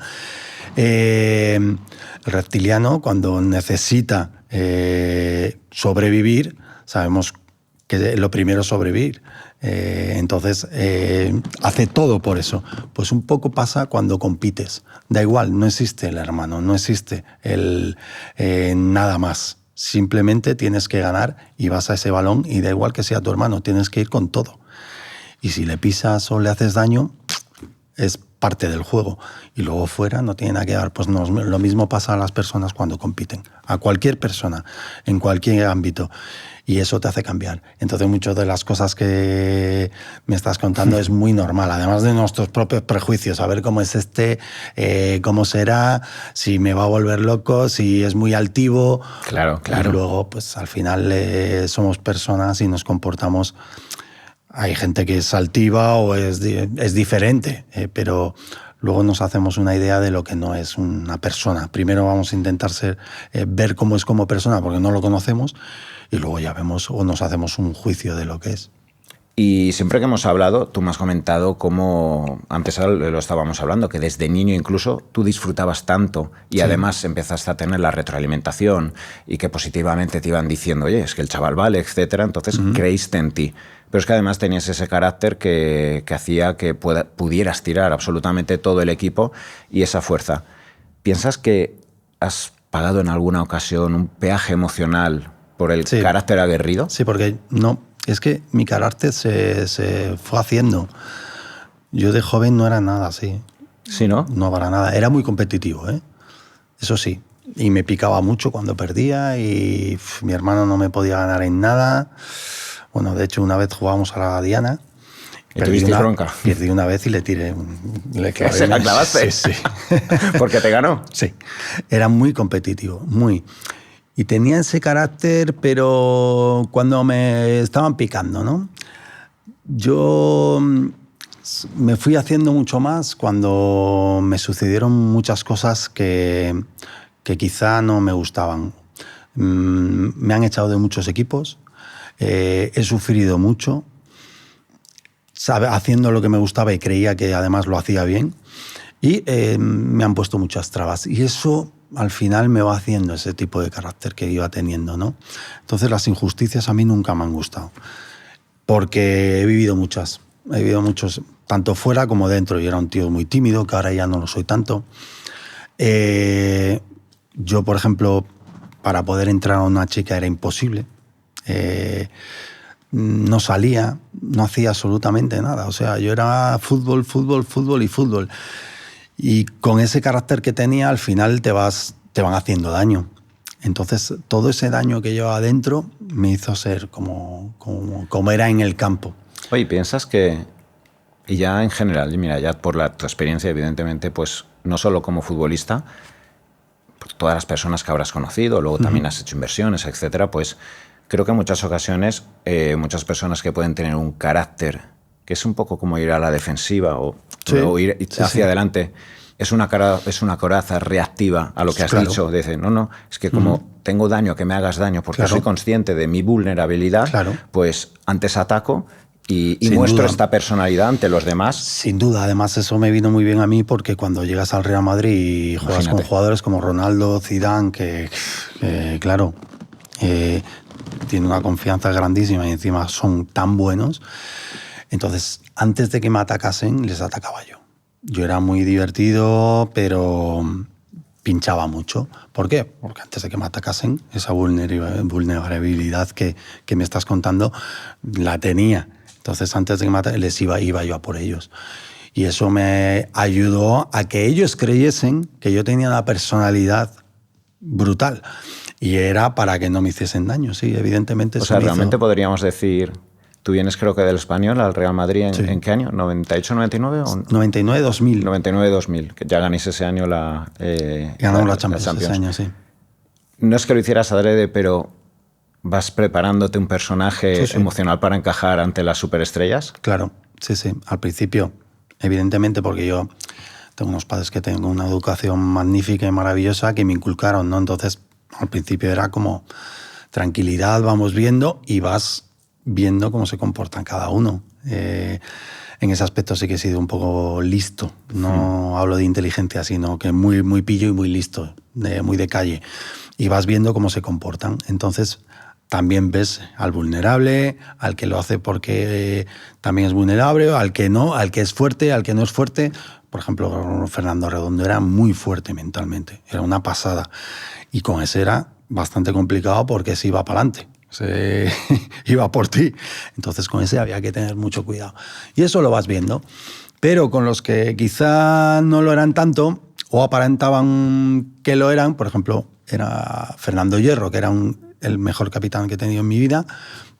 El reptiliano, cuando necesita sobrevivir, sabemos que lo primero es sobrevivir. Entonces, hace todo por eso. Pues un poco pasa cuando compites. Da igual, no existe el hermano, no existe nada más. Simplemente tienes que ganar y vas a ese balón y da igual que sea tu hermano, tienes que ir con todo. Y si le pisas o le haces daño, es parte del juego. Y luego fuera no tiene nada que ver. Pues no, lo mismo pasa a las personas cuando compiten. A cualquier persona, en cualquier ámbito. Y eso te hace cambiar. Entonces, muchas de las cosas que me estás contando es muy normal. Además de nuestros propios prejuicios. A ver cómo es cómo será, si me va a volver loco, si es muy altivo. Claro, claro. Y luego, pues al final somos personas y nos comportamos... Hay gente que es altiva o es diferente, pero luego nos hacemos una idea de lo que no es una persona. Primero vamos a intentar ver cómo es como persona porque no lo conocemos y luego ya vemos o nos hacemos un juicio de lo que es. Y siempre que hemos hablado, tú me has comentado cómo, antes lo estábamos hablando, que desde niño incluso tú disfrutabas tanto y además empezaste a tener la retroalimentación y que positivamente te iban diciendo, oye, es que el chaval vale, etcétera. Entonces creíste en ti. Pero es que además tenías ese carácter que hacía que pudieras tirar absolutamente todo el equipo y esa fuerza. ¿Piensas que has pagado en alguna ocasión un peaje emocional por el carácter aguerrido? Sí, porque no... Es que mi carácter se fue haciendo. Yo de joven no era nada así. ¿Sí, no? No para nada. Era muy competitivo, ¿eh? Eso sí. Y me picaba mucho cuando perdía y mi hermano no me podía ganar en nada. Bueno, de hecho, una vez jugábamos a la Diana. ¿Y tuviste bronca? Perdí una vez y le tiré. ¿Se la clavaste? Sí. ¿Porque te ganó? Sí. Era muy competitivo, muy... Y tenía ese carácter, pero cuando me estaban picando, ¿no? Yo me fui haciendo mucho más cuando me sucedieron muchas cosas que quizá no me gustaban. Me han echado de muchos equipos, he sufrido mucho, haciendo lo que me gustaba y creía que además lo hacía bien, y me han puesto muchas trabas. Y eso... al final me va haciendo ese tipo de carácter que iba teniendo, ¿no? Entonces las injusticias a mí nunca me han gustado, porque he vivido muchos, tanto fuera como dentro. Yo era un tío muy tímido, que ahora ya no lo soy tanto. Yo, por ejemplo, para poder entrar a una chica era imposible. No salía, no hacía absolutamente nada. O sea, yo era fútbol, fútbol, fútbol y fútbol. Y con ese carácter que tenía, al final te van haciendo daño. Entonces, todo ese daño que llevaba adentro me hizo ser como era en el campo. Oye, ¿piensas que, y ya en general, mira, ya por tu experiencia, evidentemente, pues no solo como futbolista, por todas las personas que habrás conocido, luego también has hecho inversiones, etcétera, pues creo que en muchas ocasiones muchas personas que pueden tener un carácter que es un poco como ir a la defensiva o ir hacia adelante, es una coraza reactiva a lo que has dicho. Dice, no, es que como tengo daño, que me hagas daño, porque soy consciente de mi vulnerabilidad, pues antes ataco y muestro esta personalidad ante los demás. Sin duda, además eso me vino muy bien a mí porque cuando llegas al Real Madrid y juegas con jugadores como Ronaldo, Zidane, que claro, tienen una confianza grandísima y encima son tan buenos. Entonces, antes de que me atacasen, les atacaba yo. Yo era muy divertido, pero pinchaba mucho. ¿Por qué? Porque antes de que me atacasen, esa vulnerabilidad que me estás contando, la tenía. Entonces, antes de que me atacasen, iba yo a por ellos. Y eso me ayudó a que ellos creyesen que yo tenía una personalidad brutal. Y era para que no me hiciesen daño, sí, evidentemente. O sea, realmente podríamos decir... Tú vienes, creo que del Español al Real Madrid ¿en qué año? ¿98-99? 99-2000. 99-2000, que ya ganéis ese año ganamos la Champions ese año, sí. No es que lo hicieras adrede, pero vas preparándote un personaje emocional para encajar ante las superestrellas. Claro, sí. Al principio, evidentemente, porque yo tengo unos padres que tengo una educación magnífica y maravillosa que me inculcaron, ¿no? Entonces, al principio era como tranquilidad, vamos viendo y vas viendo cómo se comportan cada uno. En ese aspecto sí que he sido un poco listo. No hablo de inteligencia, sino que muy, muy pillo y muy listo, muy de calle. Y vas viendo cómo se comportan. Entonces, también ves al vulnerable, al que lo hace porque también es vulnerable, al que no, al que es fuerte, al que no es fuerte. Por ejemplo, Fernando Redondo era muy fuerte mentalmente. Era una pasada. Y con ese era bastante complicado porque se iba para adelante. Se iba por ti. Entonces con ese había que tener mucho cuidado. Y eso lo vas viendo. Pero con los que quizá no lo eran tanto o aparentaban que lo eran, por ejemplo, era Fernando Hierro, que era el mejor capitán que he tenido en mi vida,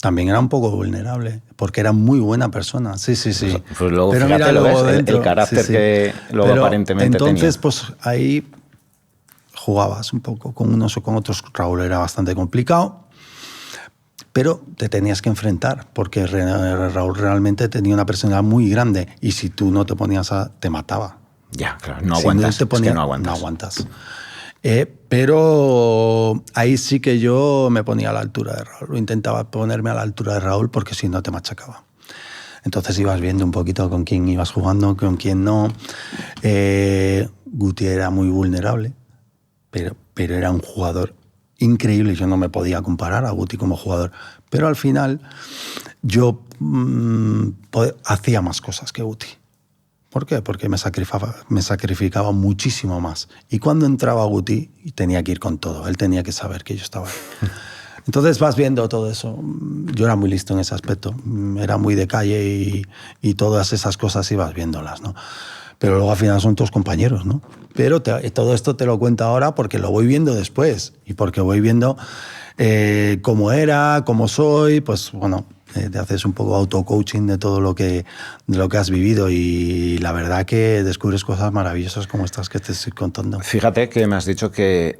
también era un poco vulnerable, porque era muy buena persona. Sí. Pues luego, pero fíjate, mira, luego ves, el carácter que luego pero aparentemente tenía. Entonces, pues ahí jugabas un poco con unos o con otros. Raúl era bastante complicado, pero te tenías que enfrentar, porque Raúl realmente tenía una personalidad muy grande y si tú no te ponías te mataba. Ya, claro, no aguantas. Es que no aguantas. Pero ahí sí que yo me ponía a la altura de Raúl, intentaba ponerme a la altura de Raúl porque si no te machacaba. Entonces ibas viendo un poquito con quién ibas jugando, con quién no. Guti era muy vulnerable, pero era un jugador increíble. Yo no me podía comparar a Guti como jugador, pero al final yo hacía más cosas que Guti. ¿Por qué? Porque me sacrificaba muchísimo más. Y cuando entraba Guti, tenía que ir con todo. Él tenía que saber que yo estaba ahí. Entonces vas viendo todo eso. Yo era muy listo en ese aspecto. Era muy de calle y todas esas cosas ibas viéndolas, ¿no? Pero luego al final son tus compañeros, ¿no? Pero todo esto te lo cuento ahora porque lo voy viendo después y porque voy viendo cómo era, cómo soy, pues bueno, te haces un poco auto-coaching de todo lo que has vivido y la verdad que descubres cosas maravillosas como estas que te estoy contando. Fíjate que me has dicho que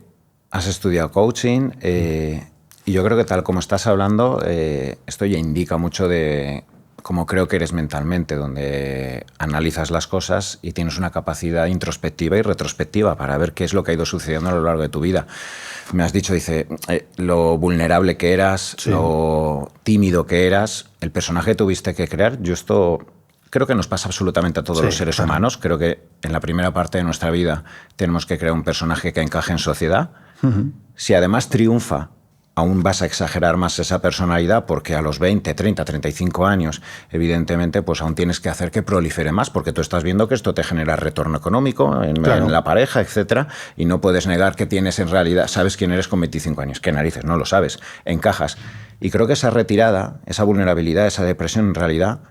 has estudiado coaching y yo creo que tal como estás hablando, esto ya indica mucho de cómo creo que eres mentalmente, donde analizas las cosas y tienes una capacidad introspectiva y retrospectiva para ver qué es lo que ha ido sucediendo a lo largo de tu vida. Me has dicho, dice, lo vulnerable que eras, lo tímido que eras, el personaje que tuviste que crear. Yo esto creo que nos pasa absolutamente a todos los seres humanos. Creo que en la primera parte de nuestra vida tenemos que crear un personaje que encaje en sociedad. Si además triunfa, aún vas a exagerar más esa personalidad porque a los 20, 30, 35 años, evidentemente, pues aún tienes que hacer que prolifere más porque tú estás viendo que esto te genera retorno económico en la pareja, etcétera, y no puedes negar que tienes en realidad, sabes quién eres con 25 años, qué narices, no lo sabes, encajas. Y creo que esa retirada, esa vulnerabilidad, esa depresión en realidad,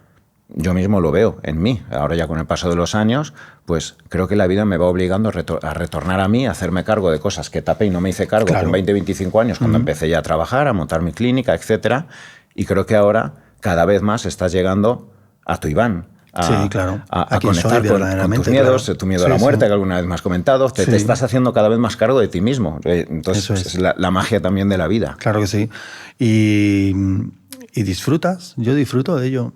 yo mismo lo veo en mí. Ahora ya con el paso de los años, pues creo que la vida me va obligando a retornar a mí, a hacerme cargo de cosas que tapé y no me hice cargo con 20, 25 años, cuando empecé ya a trabajar, a montar mi clínica, etcétera. Y creo que ahora cada vez más estás llegando a tu Iván, Sí, claro. a Aquí soy conectar con tus verdaderamente, miedos, claro. tu miedo a Sí, la muerte, sí. que alguna vez me has comentado. Te Sí. estás haciendo cada vez más cargo de ti mismo. Entonces, Eso es. es la magia también de la vida. Claro que sí. Y disfrutas, yo disfruto de ello,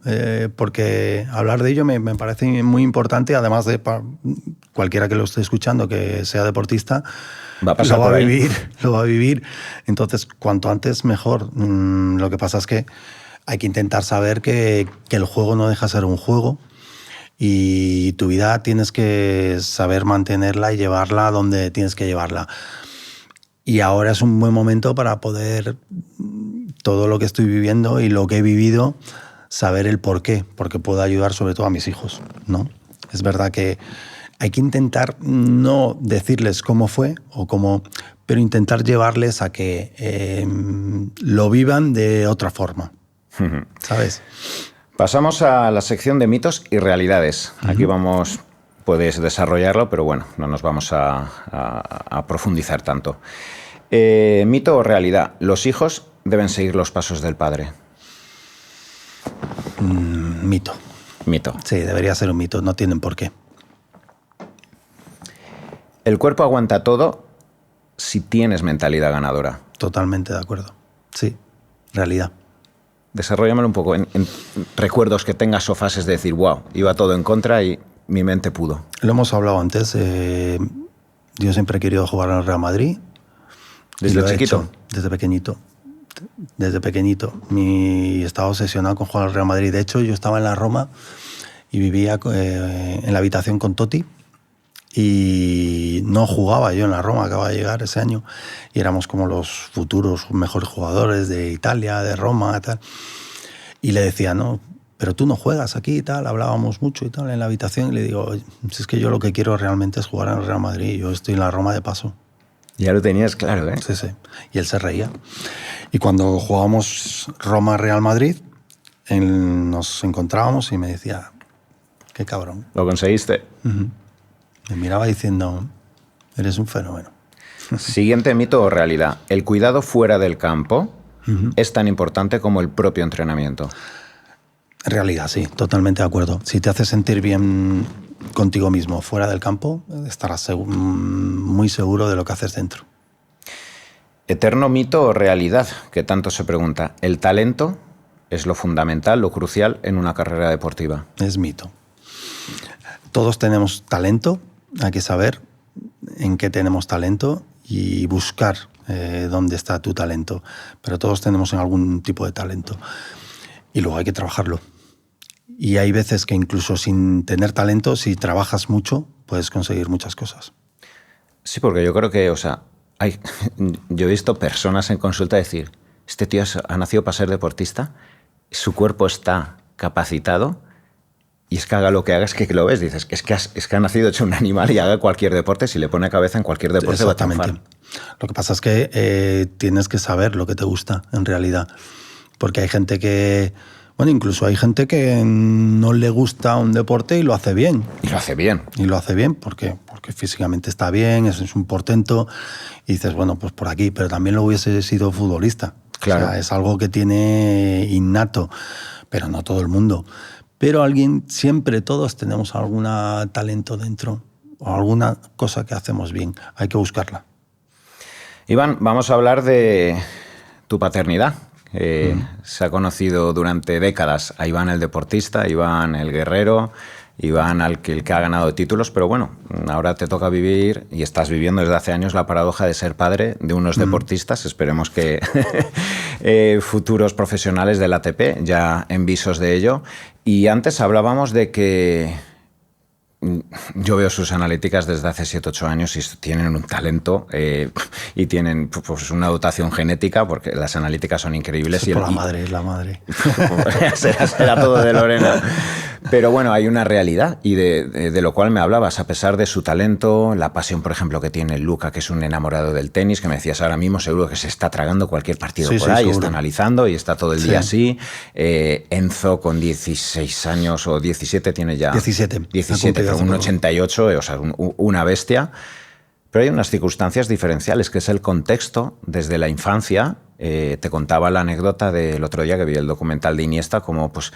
porque hablar de ello me parece muy importante, además de cualquiera que lo esté escuchando, que sea deportista, Va a pasar por ahí. lo va a vivir. Entonces, cuanto antes mejor. Lo que pasa es que hay que intentar saber que el juego no deja de ser un juego y tu vida tienes que saber mantenerla y llevarla donde tienes que llevarla. Y ahora es un buen momento para poder, todo lo que estoy viviendo y lo que he vivido, saber el por qué, porque puedo ayudar sobre todo a mis hijos, ¿no? Es verdad que hay que intentar no decirles cómo fue o cómo, pero intentar llevarles a que lo vivan de otra forma, ¿sabes? Pasamos a la sección de mitos y realidades. Aquí vamos, puedes desarrollarlo, pero bueno, no nos vamos a profundizar tanto. Mito o realidad. Los hijos deben seguir los pasos del padre. Mito. Mito. Sí, debería ser un mito, no tienen por qué. El cuerpo aguanta todo si tienes mentalidad ganadora. Totalmente de acuerdo. Sí, realidad. Desarróllamelo un poco en recuerdos que tengas o fases de decir, wow, iba todo en contra y mi mente pudo. Lo hemos hablado antes. Yo siempre he querido jugar en el Real Madrid. ¿Desde chiquito? Desde pequeñito. Desde pequeñito. Estaba obsesionado con jugar al Real Madrid. De hecho, yo estaba en la Roma y vivía en la habitación con Totti. Y no jugaba yo en la Roma, acababa de llegar ese año. Y éramos como los futuros mejores jugadores de Italia, de Roma y tal. Y le decía, no, pero tú no juegas aquí y tal. Hablábamos mucho y tal en la habitación. Y le digo, si es que yo lo que quiero realmente es jugar en el Real Madrid. Yo estoy en la Roma de paso. Ya lo tenías claro, ¿eh? Sí, sí. Y él se reía. Y cuando jugábamos Roma-Real Madrid, nos encontrábamos y me decía, qué cabrón. Lo conseguiste. Me miraba diciendo, eres un fenómeno. Siguiente mito o realidad. El cuidado fuera del campo es tan importante como el propio entrenamiento. En realidad, sí, totalmente de acuerdo. Si te hace sentir bien contigo mismo fuera del campo, estarás muy seguro de lo que haces dentro. Eterno mito o realidad, que tanto se pregunta. El talento es lo fundamental, lo crucial en una carrera deportiva. Es mito. Todos tenemos talento, hay que saber en qué tenemos talento y buscar dónde está tu talento. Pero todos tenemos algún tipo de talento y luego hay que trabajarlo. Y hay veces que incluso sin tener talento, si trabajas mucho, puedes conseguir muchas cosas. Sí, porque yo creo que, yo he visto personas en consulta decir, este tío ha nacido para ser deportista, su cuerpo está capacitado y es que haga lo que haga, es que lo ves, dices, es que ha nacido hecho un animal y haga cualquier deporte, si le pone cabeza en cualquier deporte va a triunfar. Lo que pasa es que tienes que saber lo que te gusta en realidad, porque hay gente que... Bueno, incluso hay gente que no le gusta un deporte y lo hace bien. Y lo hace bien. Y lo hace bien porque físicamente está bien, es un portento. Y dices, bueno, pues por aquí. Pero también lo hubiese sido futbolista. Claro. O sea, es algo que tiene innato, pero no todo el mundo. Pero siempre todos tenemos algún talento dentro o alguna cosa que hacemos bien. Hay que buscarla. Iván, vamos a hablar de tu paternidad. Se ha conocido durante décadas a Iván el deportista, Iván el guerrero, Iván el que ha ganado títulos, pero bueno, ahora te toca vivir y estás viviendo desde hace años la paradoja de ser padre de unos deportistas, esperemos que futuros profesionales del ATP, ya en visos de ello. Y antes hablábamos de que yo veo sus analíticas desde hace 7-8 años y tienen un talento y tienen pues, una dotación genética, porque las analíticas son increíbles. Eso es la madre. será todo de Lorena. Pero bueno, hay una realidad y de lo cual me hablabas, a pesar de su talento, la pasión, por ejemplo, que tiene Luca, que es un enamorado del tenis, que me decías ahora mismo, seguro que se está tragando cualquier partido por ahí, seguro. Está analizando y está todo el día así. Enzo, con 16 años o 17, tiene ya... 17, pero un 88, o sea, una bestia. Pero hay unas circunstancias diferenciales, que es el contexto desde la infancia Te contaba la anécdota del otro día que vi el documental de Iniesta, como pues,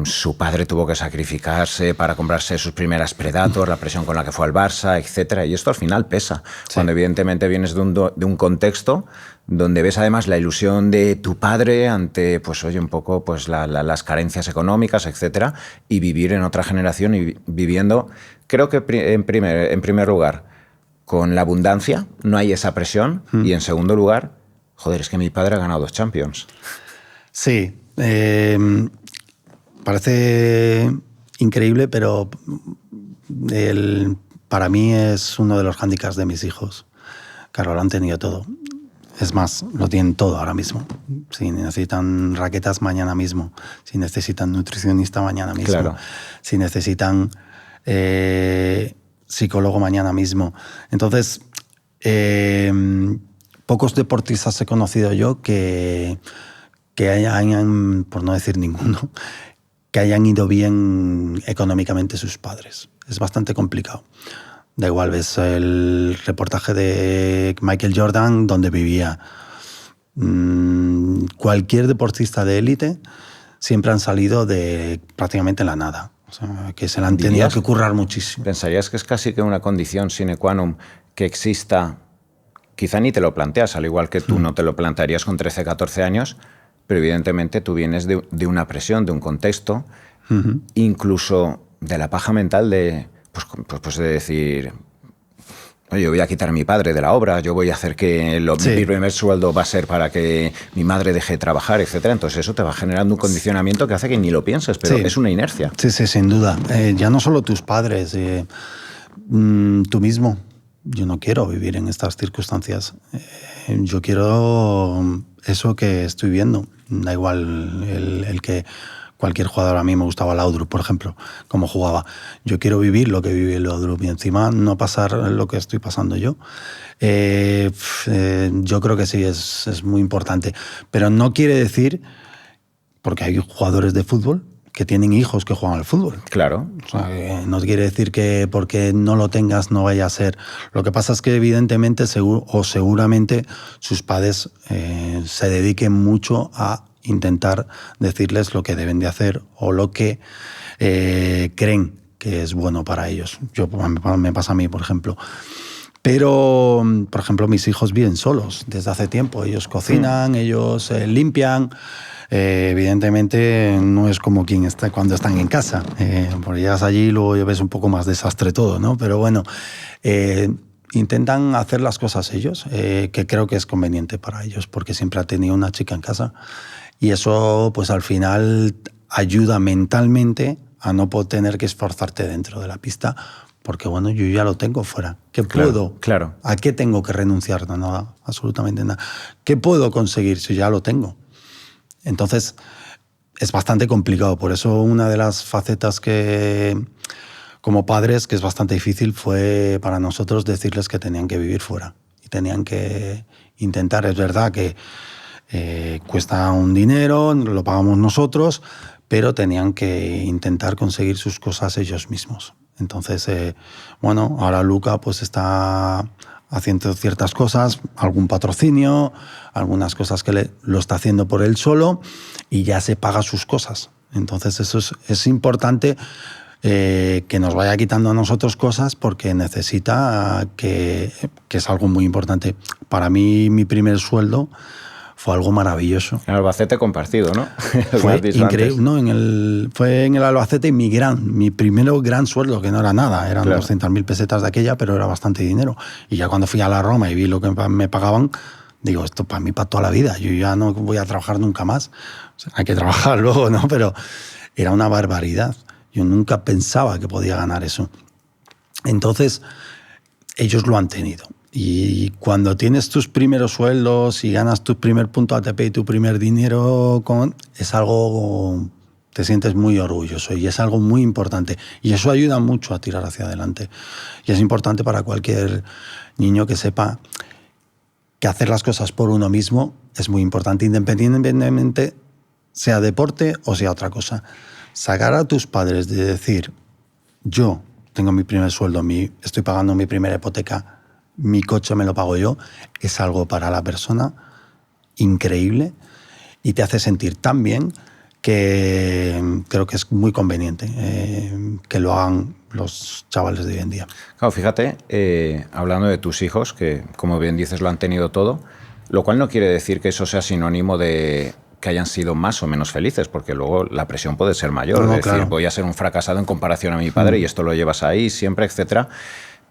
su padre tuvo que sacrificarse para comprarse sus primeras Predator, la presión con la que fue al Barça, etcétera. Y esto al final pesa, sí. Cuando evidentemente vienes de un contexto donde ves además la ilusión de tu padre ante, pues oye, un poco pues, las carencias económicas, etcétera, y vivir en otra generación y viviendo, creo que en primer lugar, con la abundancia, no hay esa presión, y en segundo lugar, joder, es que mi padre ha ganado 2 Champions. Sí, parece increíble, pero para mí es uno de los hándicaps de mis hijos. Claro, lo han tenido todo. Es más, lo tienen todo ahora mismo. Si necesitan raquetas, mañana mismo. Si necesitan nutricionista, mañana mismo. Claro. Si necesitan psicólogo, mañana mismo. Entonces, pocos deportistas he conocido yo que hayan, por no decir ninguno, que hayan ido bien económicamente sus padres. Es bastante complicado. Da igual, ves el reportaje de Michael Jordan, donde vivía. Cualquier deportista de élite siempre han salido de prácticamente la nada. O sea, que se le han tenido que currar muchísimo. ¿Pensarías que es casi que una condición sine qua non que exista? Quizá ni te lo planteas, al igual que tú no te lo plantearías con 13, 14 años, pero evidentemente tú vienes de una presión, de un contexto, incluso de la paja mental de... Pues de decir, oye, yo voy a quitar a mi padre de la obra, yo voy a hacer que mi primer sueldo va a ser para que mi madre deje de trabajar, etcétera. Entonces eso te va generando un condicionamiento que hace que ni lo pienses, pero es una inercia. Sí, sin duda. Ya no solo tus padres, tú mismo. Yo no quiero vivir en estas circunstancias. Yo quiero eso que estoy viendo. Da igual el que... Cualquier jugador, a mí me gustaba Laudrup, por ejemplo, cómo jugaba. Yo quiero vivir lo que vive Laudrup y encima no pasar lo que estoy pasando yo. Yo creo que sí, es muy importante. Pero no quiere decir, porque hay jugadores de fútbol que tienen hijos que juegan al fútbol. Claro. O sea, no quiere decir que porque no lo tengas no vaya a ser. Lo que pasa es que evidentemente seguramente sus padres se dediquen mucho a intentar decirles lo que deben de hacer o lo que creen que es bueno para ellos. Me pasa a mí, por ejemplo. Pero, por ejemplo, mis hijos viven solos desde hace tiempo. Ellos cocinan, ellos limpian. Evidentemente no es como quien está cuando están en casa. Porque llegas allí y luego ves un poco más desastre todo, ¿no? Pero bueno, intentan hacer las cosas ellos, que creo que es conveniente para ellos, porque siempre ha tenido una chica en casa. Y eso, pues al final, ayuda mentalmente a no tener que esforzarte dentro de la pista, porque bueno, yo ya lo tengo fuera. ¿Qué puedo? Claro. ¿A qué tengo que renunciar? No, nada, absolutamente nada. ¿Qué puedo conseguir si ya lo tengo? Entonces, es bastante complicado. Por eso una de las facetas que, como padres, que es bastante difícil, fue para nosotros decirles que tenían que vivir fuera. Y tenían que intentar, es verdad que cuesta un dinero, lo pagamos nosotros, pero tenían que intentar conseguir sus cosas ellos mismos. Entonces, bueno, ahora Luca pues está haciendo ciertas cosas, algún patrocinio, algunas cosas que lo está haciendo por él solo y ya se paga sus cosas. Entonces eso es importante, que nos vaya quitando a nosotros cosas, porque necesita que es algo muy importante. Para mí, mi primer sueldo fue algo maravilloso. En Albacete compartido, ¿no? Fue increíble, ¿no? Fue en el Albacete mi primero gran sueldo, que no era nada, eran 200.000 pesetas de aquella, pero era bastante dinero. Y ya cuando fui a la Roma y vi lo que me pagaban, digo, esto para mí para toda la vida, yo ya no voy a trabajar nunca más. O sea, hay que trabajar luego, ¿no? Pero era una barbaridad. Yo nunca pensaba que podía ganar eso. Entonces, ellos lo han tenido. Y cuando tienes tus primeros sueldos y ganas tu primer punto ATP y tu primer dinero, es algo, te sientes muy orgulloso y es algo muy importante. Y eso ayuda mucho a tirar hacia adelante. Y es importante para cualquier niño que sepa que hacer las cosas por uno mismo es muy importante, independientemente sea deporte o sea otra cosa. Sacar a tus padres de decir, yo tengo mi primer sueldo, estoy pagando mi primera hipoteca, mi coche me lo pago yo, es algo para la persona increíble y te hace sentir tan bien que creo que es muy conveniente que lo hagan los chavales de hoy en día. Claro, fíjate, hablando de tus hijos, que como bien dices lo han tenido todo, lo cual no quiere decir que eso sea sinónimo de que hayan sido más o menos felices, porque luego la presión puede ser mayor. No, es decir, claro. voy a ser un fracasado en comparación a mi padre y esto lo llevas ahí siempre, etcétera.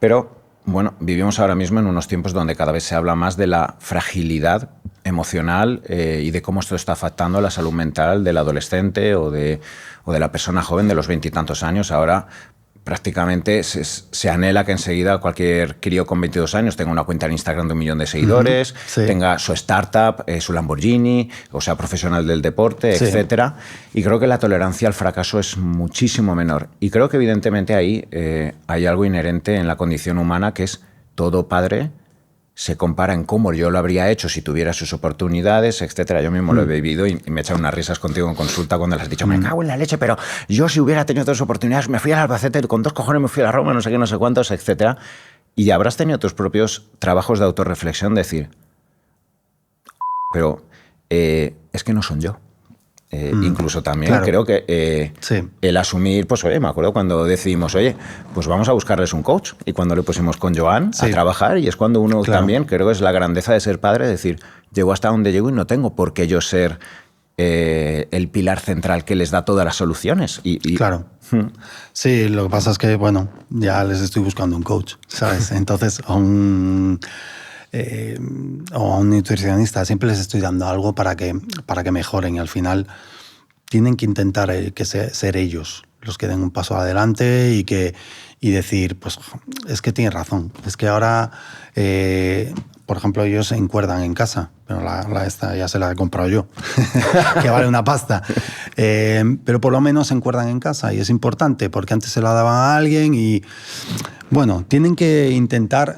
Pero bueno, vivimos ahora mismo en unos tiempos donde cada vez se habla más de la fragilidad emocional y de cómo esto está afectando a la salud mental del adolescente o de la persona joven de los 20 y tantos años. Ahora prácticamente se anhela que enseguida cualquier crío con 22 años tenga una cuenta en Instagram de 1 millón de seguidores, Sí. tenga su startup, su Lamborghini, o sea, profesional del deporte, Sí. etcétera. Y creo que la tolerancia al fracaso es muchísimo menor. Y creo que evidentemente ahí hay algo inherente en la condición humana, que es todo padre se compara en cómo yo lo habría hecho si tuviera sus oportunidades, etcétera. Yo mismo lo he vivido y me he echado unas risas contigo en consulta cuando le has dicho, me cago en la leche, pero yo si hubiera tenido 2 oportunidades, me fui al Albacete, con 2 cojones me fui a la Roma, no sé qué, no sé cuántos, etcétera. Y habrás tenido tus propios trabajos de autorreflexión, decir, pero es que no son yo. Incluso también claro. creo que Sí. el asumir, pues oye, me acuerdo cuando decidimos, oye, pues vamos a buscarles un coach, y cuando le pusimos con Joan Sí. a trabajar, y es cuando uno Claro. también, creo que es la grandeza de ser padre, decir, llego hasta donde llego y no tengo por qué yo ser el pilar central que les da todas las soluciones. Claro. Sí, lo que pasa es que, bueno, ya les estoy buscando un coach, ¿sabes? Entonces, o a un nutricionista, siempre les estoy dando algo para que mejoren, y al final tienen que intentar ser ellos los que den un paso adelante y decir, pues es que tienes razón, es que ahora, por ejemplo, ellos se encuerdan en casa, pero esta ya se la he comprado yo, que vale una pasta, pero por lo menos se encuerdan en casa y es importante porque antes se la daban a alguien y bueno, tienen que intentar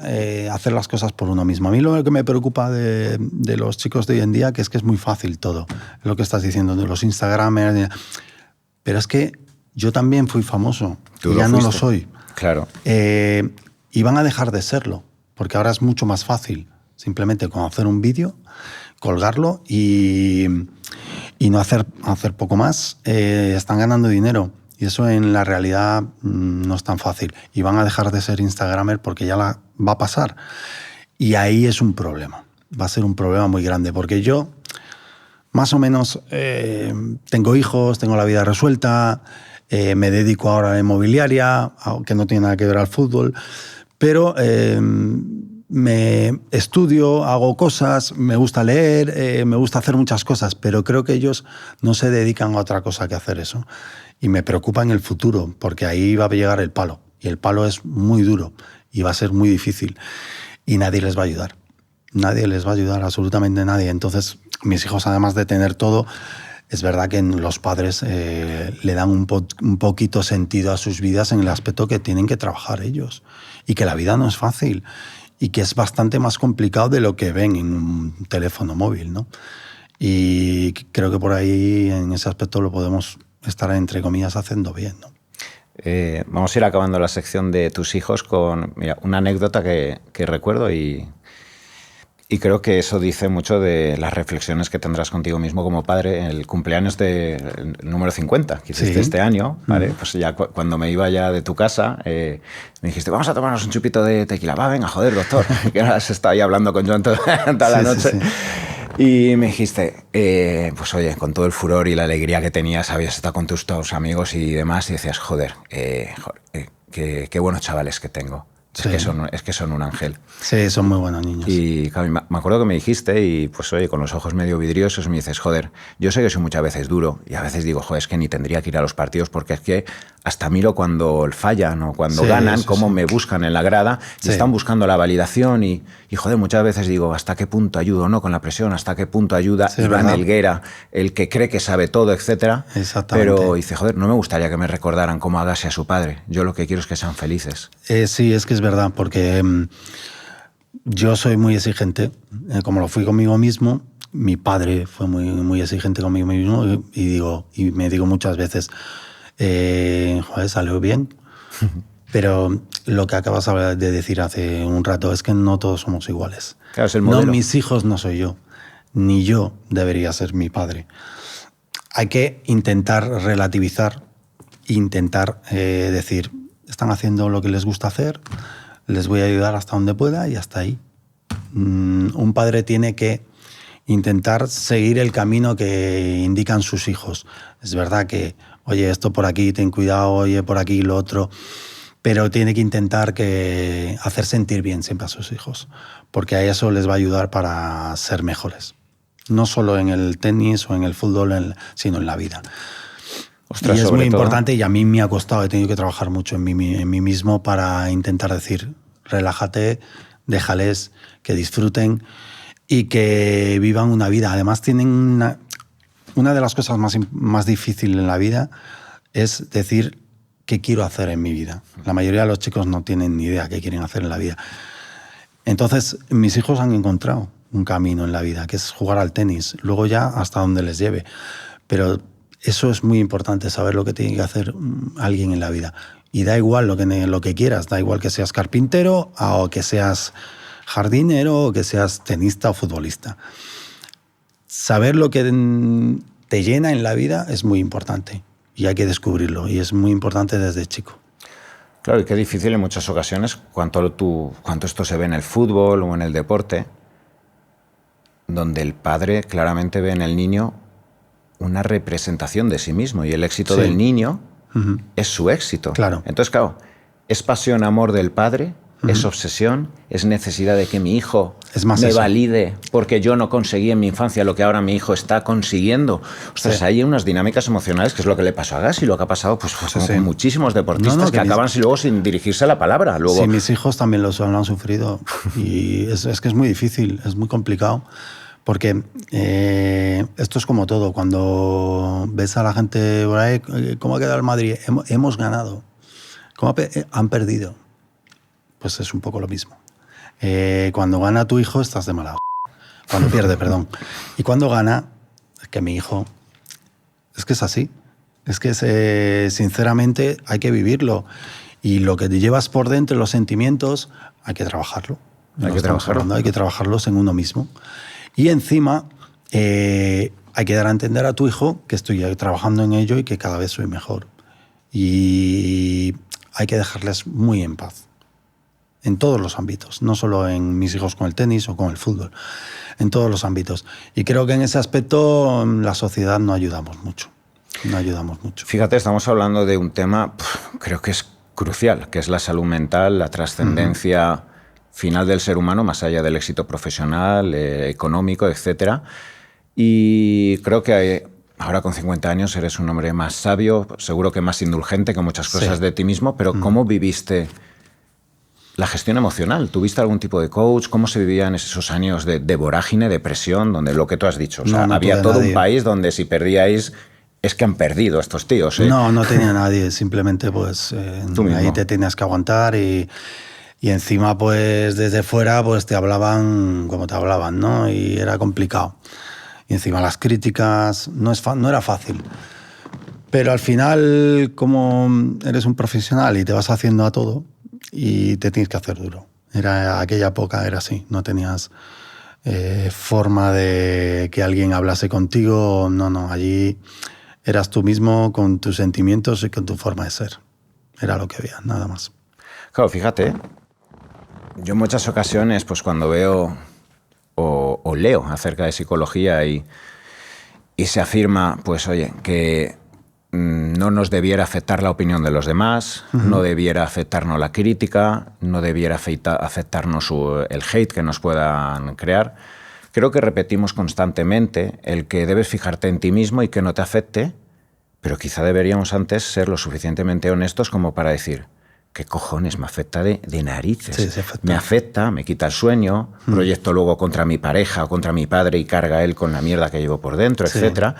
hacer las cosas por uno mismo. A mí lo que me preocupa de los chicos de hoy en día que es muy fácil todo, lo que estás diciendo de los Instagramers, pero es que yo también fui famoso y ya no lo soy. Claro. Y van a dejar de serlo, porque ahora es mucho más fácil simplemente con hacer un vídeo, colgarlo y no hacer poco más. Están ganando dinero y eso en la realidad no es tan fácil. Y van a dejar de ser Instagramer porque ya va a pasar. Y ahí es un problema. Va a ser un problema muy grande porque yo más o menos tengo hijos, tengo la vida resuelta, me dedico ahora a la inmobiliaria, que no tiene nada que ver al fútbol, pero me estudio, hago cosas, me gusta leer, me gusta hacer muchas cosas, pero creo que ellos no se dedican a otra cosa que hacer eso. Y me preocupa en el futuro, porque ahí va a llegar el palo. Y el palo es muy duro y va a ser muy difícil. Y nadie les va a ayudar. Nadie les va a ayudar, absolutamente nadie. Entonces, mis hijos, además de tener todo, es verdad que los padres le dan un poquito sentido a sus vidas en el aspecto que tienen que trabajar ellos. Y que la vida no es fácil. Y que es bastante más complicado de lo que ven en un teléfono móvil, ¿no? Y creo que por ahí, en ese aspecto, lo podemos estar, entre comillas, haciendo bien, ¿no? Vamos a ir acabando la sección de tus hijos con una anécdota que recuerdo y creo que eso dice mucho de las reflexiones que tendrás contigo mismo como padre. El cumpleaños del número 50 que hiciste este año, ¿vale? Pues ya cuando me iba ya de tu casa, me dijiste, vamos a tomarnos un chupito de tequila. Va, venga, joder, doctor, que ahora se está ahí hablando con Joan toda la noche. Sí. Y me dijiste, pues oye, con todo el furor y la alegría que tenías, habías estado con tus amigos y demás, y decías, joder, qué buenos chavales que tengo. Sí. Es que son un ángel. Sí, son muy buenos niños. Y claro, me acuerdo que me dijiste, y pues oye, con los ojos medio vidriosos, me dices, joder, yo sé que soy muchas veces duro, y a veces digo, joder, es que ni tendría que ir a los partidos, porque es que hasta miro cuando fallan o cuando ganan, cómo me buscan en la grada, y están buscando la validación, y joder, muchas veces digo, ¿hasta qué punto ayudo no con la presión? ¿Hasta qué punto ayuda Iván Helguera, el que cree que sabe todo, etcétera? Exactamente. Pero dice, joder, no me gustaría que me recordaran cómo Agassi a su padre. Yo lo que quiero es que sean felices. Sí, es que es verdad, porque yo soy muy exigente, como lo fui conmigo mismo. Mi padre fue muy exigente conmigo mismo y me digo muchas veces, joder, salió bien. Pero lo que acabas de decir hace un rato es que no todos somos iguales. Claro, es el modelo. No, mis hijos no soy yo. ni yo debería ser mi padre. Hay que intentar relativizar, intentar decir, están haciendo lo que les gusta hacer, les voy a ayudar hasta donde pueda y hasta ahí. Un padre tiene que intentar seguir el camino que indican sus hijos. Es verdad que, oye, esto por aquí, ten cuidado, oye, por aquí lo otro, pero tiene que intentar hacer sentir bien siempre a sus hijos, porque a eso les va a ayudar para ser mejores. No solo en el tenis o en el fútbol, sino en la vida. Ostras, y es muy todo importante, y a mí me ha costado, he tenido que trabajar mucho en mí mismo para intentar decir, relájate, déjales que disfruten y que vivan una vida. Además tienen una de las cosas más difíciles en la vida es decir qué quiero hacer en mi vida. La mayoría de los chicos no tienen ni idea qué quieren hacer en la vida. Entonces mis hijos han encontrado un camino en la vida, que es jugar al tenis, luego ya hasta donde les lleve. Pero eso es muy importante, saber lo que tiene que hacer alguien en la vida. Y da igual lo que quieras, da igual que seas carpintero o que seas jardinero o que seas tenista o futbolista. Saber lo que te llena en la vida es muy importante y hay que descubrirlo, y es muy importante desde chico. Claro, y qué difícil en muchas ocasiones cuánto esto se ve en el fútbol o en el deporte, donde el padre claramente ve en el niño una representación de sí mismo y el éxito del niño es su éxito. Claro. Entonces, claro, es pasión, amor del padre, es obsesión, es necesidad de que mi hijo me valide porque yo no conseguí en mi infancia lo que ahora mi hijo está consiguiendo. Ostras, hay unas dinámicas emocionales que es lo que le pasó a Gassi y lo que ha pasado pues, con muchísimos deportistas que acaban luego sin dirigirse la palabra. Luego... Sí, mis hijos también lo han sufrido y es que es muy difícil, es muy complicado. Porque esto es como todo. Cuando ves a la gente por ahí, ¿cómo ha quedado el Madrid? Hemos ganado. ¿Cómo han perdido? Pues es un poco lo mismo. Cuando gana tu hijo, estás de mala. Cuando pierde, perdón. Y cuando gana, es que mi hijo... Es que es así. Es que sinceramente hay que vivirlo. Y lo que te llevas por dentro, los sentimientos, hay que trabajarlo. Hay que trabajarlos en uno mismo. Y encima hay que dar a entender a tu hijo que estoy trabajando en ello y que cada vez soy mejor. Y hay que dejarles muy en paz. En todos los ámbitos, no solo en mis hijos con el tenis o con el fútbol, en todos los ámbitos. Y creo que en ese aspecto la sociedad no ayudamos mucho. No ayudamos mucho. Fíjate, estamos hablando de un tema, creo que es crucial, que es la salud mental, la trascendencia final del ser humano, más allá del éxito profesional, económico, etc. Y creo que ahora con 50 años eres un hombre más sabio, seguro que más indulgente con muchas cosas de ti mismo, pero ¿cómo viviste la gestión emocional? ¿Tuviste algún tipo de coach? ¿Cómo se vivían esos años de vorágine, de presión, donde lo que tú has dicho? O sea, no había todo un país donde si perdíais, es que han perdido estos tíos, ¿eh? No tenía nadie, simplemente pues ahí te tenías que aguantar y encima pues desde fuera pues te hablaban como te hablaban, ¿no? Y era complicado. Y encima las críticas no era fácil. Pero al final, como eres un profesional y te vas haciendo a todo, y te tienes que hacer duro. Aquella época era así, no tenías forma de que alguien hablase contigo, no, allí eras tú mismo con tus sentimientos y con tu forma de ser. Era lo que había, nada más. Claro, fíjate, yo en muchas ocasiones, pues cuando veo o leo acerca de psicología y se afirma, pues oye, que no nos debiera afectar la opinión de los demás, no debiera afectarnos la crítica, no debiera afectarnos el hate que nos puedan crear. Creo que repetimos constantemente el que debes fijarte en ti mismo y que no te afecte, pero quizá deberíamos antes ser lo suficientemente honestos como para decir, ¿qué cojones me afecta de narices? Sí, afecta. Me afecta, me quita el sueño, proyecto luego contra mi pareja o contra mi padre y carga él con la mierda que llevo por dentro, etc.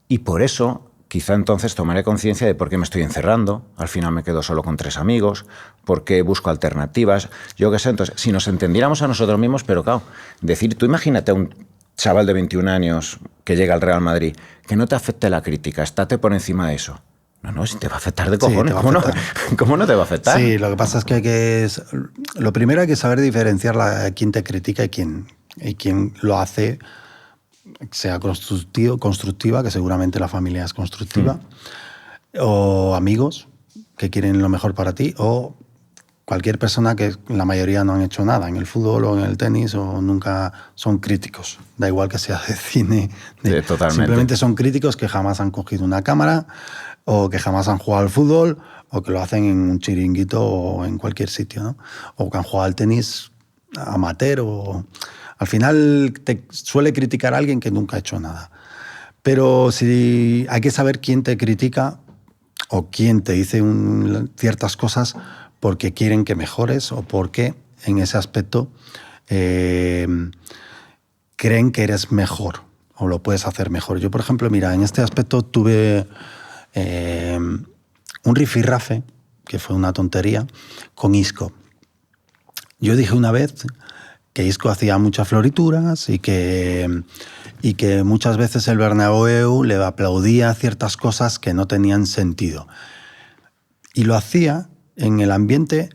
Y por eso... quizá entonces tomaré conciencia de por qué me estoy encerrando, al final me quedo solo con 3 amigos, por qué busco alternativas, yo qué sé. Entonces, si nos entendiéramos a nosotros mismos, pero claro, decir, tú imagínate a un chaval de 21 años que llega al Real Madrid, que no te afecte la crítica, estate por encima de eso. No, si te va a afectar de cojones, ¿cómo no te va a afectar? Sí, lo que pasa es que lo primero hay que saber diferenciar quién te critica y quién lo hace sea constructiva, que seguramente la familia es constructiva, o amigos que quieren lo mejor para ti, o cualquier persona que la mayoría no han hecho nada en el fútbol o en el tenis o nunca son críticos. Da igual que sea de cine. Totalmente. Simplemente son críticos que jamás han cogido una cámara o que jamás han jugado al fútbol o que lo hacen en un chiringuito o en cualquier sitio, ¿no? O que han jugado al tenis amateur o... Al final te suele criticar a alguien que nunca ha hecho nada. Pero si hay que saber quién te critica o quién te dice ciertas cosas porque quieren que mejores o porque en ese aspecto creen que eres mejor o lo puedes hacer mejor. Yo, por ejemplo, mira, en este aspecto tuve un rifirrafe, que fue una tontería, con Isco. Yo dije una vez que Isco hacía muchas florituras y que muchas veces el Bernabéu le aplaudía ciertas cosas que no tenían sentido. Y lo hacía en el ambiente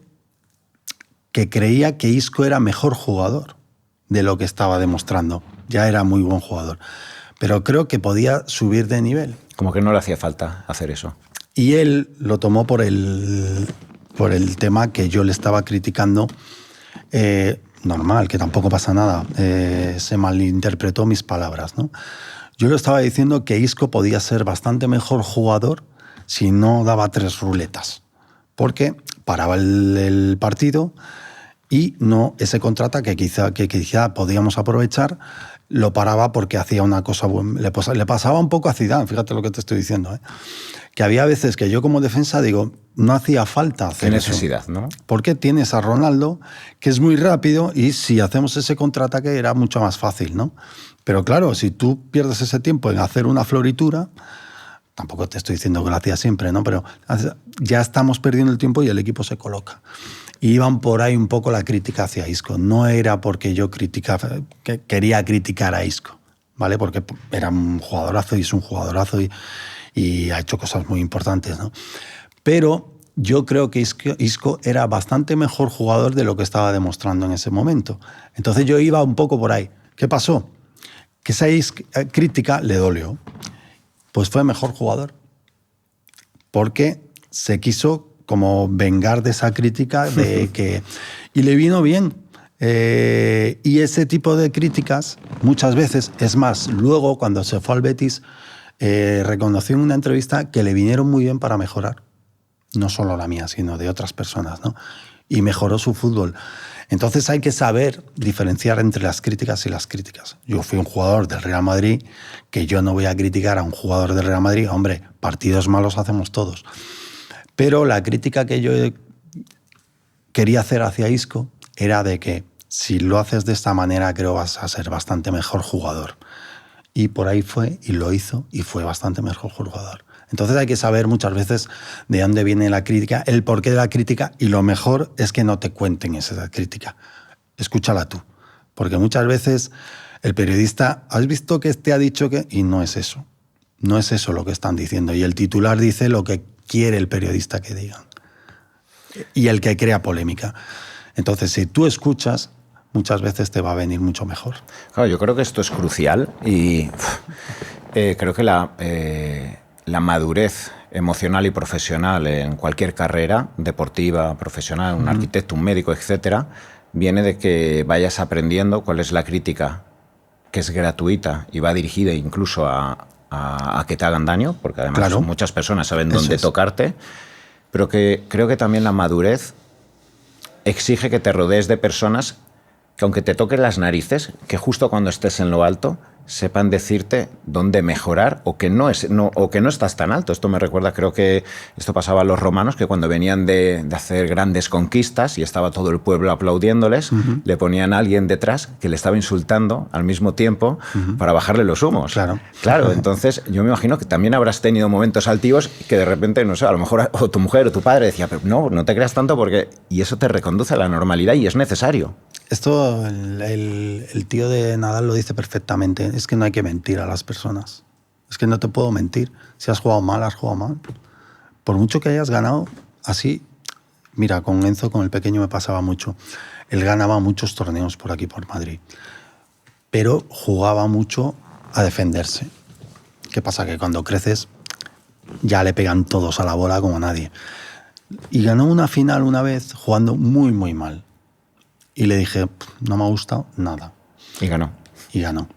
que creía que Isco era mejor jugador de lo que estaba demostrando. Ya era muy buen jugador. Pero creo que podía subir de nivel. Como que no le hacía falta hacer eso. Y él lo tomó por el tema que yo le estaba criticando. Normal, que tampoco pasa nada. Se malinterpretó mis palabras, ¿no? Yo le estaba diciendo que Isco podía ser bastante mejor jugador si no daba 3 ruletas. Porque paraba el partido y no ese contraataque que quizá podíamos aprovechar, lo paraba porque hacía una cosa buena. Le pasaba un poco a Zidane, fíjate lo que te estoy diciendo, ¿eh? Que había veces que yo como defensa digo, no hacía falta hacer eso. Qué necesidad, ¿no? Porque tienes a Ronaldo, que es muy rápido, y si hacemos ese contraataque era mucho más fácil, ¿no? Pero claro, si tú pierdes ese tiempo en hacer una floritura, tampoco te estoy diciendo que lo hacía siempre, ¿no? Pero ya estamos perdiendo el tiempo y el equipo se coloca. Y iban por ahí un poco la crítica hacia Isco. No era porque yo quería criticar a Isco, ¿vale? Porque era un jugadorazo y es un jugadorazo y ha hecho cosas muy importantes, ¿no? Pero yo creo que Isco era bastante mejor jugador de lo que estaba demostrando en ese momento. Entonces yo iba un poco por ahí. ¿Qué pasó? Que esa crítica le dolió. Pues fue mejor jugador. Porque se quiso como vengar de esa crítica y le vino bien. Y ese tipo de críticas muchas veces, es más, luego cuando se fue al Betis, reconoció en una entrevista que le vinieron muy bien para mejorar. No solo la mía, sino de otras personas, ¿no? Y mejoró su fútbol. Entonces hay que saber diferenciar entre las críticas y las críticas. Yo fui un jugador del Real Madrid, que yo no voy a criticar a un jugador del Real Madrid. Hombre, partidos malos hacemos todos. Pero la crítica que yo quería hacer hacia Isco era de que si lo haces de esta manera creo vas a ser bastante mejor jugador. Y por ahí fue, y lo hizo, y fue bastante mejor jugador. Entonces hay que saber muchas veces de dónde viene la crítica, el porqué de la crítica, y lo mejor es que no te cuenten esa crítica. Escúchala tú. Porque muchas veces el periodista, ¿has visto que este ha dicho que...? Y no es eso. No es eso lo que están diciendo. Y el titular dice lo que quiere el periodista que digan. Y el que crea polémica. Entonces, si tú escuchas, muchas veces te va a venir mucho mejor. Claro, yo creo que esto es crucial y creo que la madurez emocional y profesional en cualquier carrera deportiva, profesional, un arquitecto, un médico, etcétera, viene de que vayas aprendiendo cuál es la crítica que es gratuita y va dirigida incluso a que te hagan daño, porque además claro, muchas personas saben dónde tocarte, pero que creo que también la madurez exige que te rodees de personas que aunque te toquen las narices, que justo cuando estés en lo alto sepan decirte dónde mejorar o que no estás tan alto. Esto me recuerda, creo que esto pasaba a los romanos, que cuando venían de hacer grandes conquistas y estaba todo el pueblo aplaudiéndoles, le ponían a alguien detrás que le estaba insultando al mismo tiempo para bajarle los humos. Claro, entonces yo me imagino que también habrás tenido momentos altivos que de repente, no sé, a lo mejor o tu mujer o tu padre decía, pero no te creas tanto porque... Y eso te reconduce a la normalidad y es necesario. Esto el tío de Nadal lo dice perfectamente. Es que no hay que mentir a las personas. Es que no te puedo mentir. Si has jugado mal, has jugado mal. Por mucho que hayas ganado, así... Mira, con Enzo, con el pequeño, me pasaba mucho. Él ganaba muchos torneos por aquí, por Madrid. Pero jugaba mucho a defenderse. ¿Qué pasa? Que cuando creces ya le pegan todos a la bola como nadie. Y ganó una final una vez jugando muy, muy mal. Y le dije, no me ha gustado nada. Y ganó. Y ganó.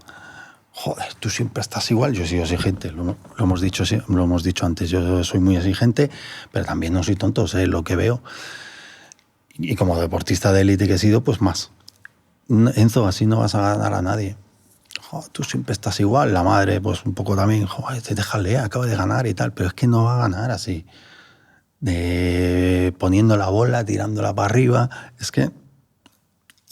Joder, tú siempre estás igual. Yo soy exigente, lo hemos dicho antes. Yo soy muy exigente, pero también no soy tonto, sé lo que veo. Y como deportista de élite que he sido, pues más. Enzo, así no vas a ganar a nadie. Joder, tú siempre estás igual. La madre, pues un poco también, joder, déjale, acaba de ganar y tal. Pero es que no va a ganar así. Poniendo la bola, tirándola para arriba. Es que...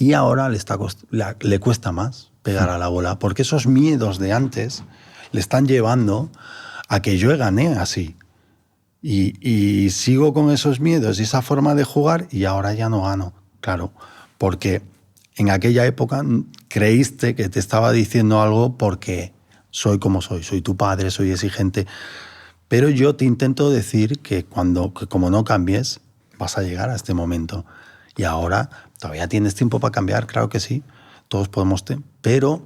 Y ahora le cuesta más pegar a la bola, porque esos miedos de antes le están llevando a que yo gané así. Y sigo con esos miedos y esa forma de jugar y ahora ya no gano. Claro, porque en aquella época creíste que te estaba diciendo algo porque soy como soy tu padre, soy exigente. Pero yo te intento decir que como no cambies, vas a llegar a este momento. Y ahora todavía tienes tiempo para cambiar, claro que sí. Todos podemos, pero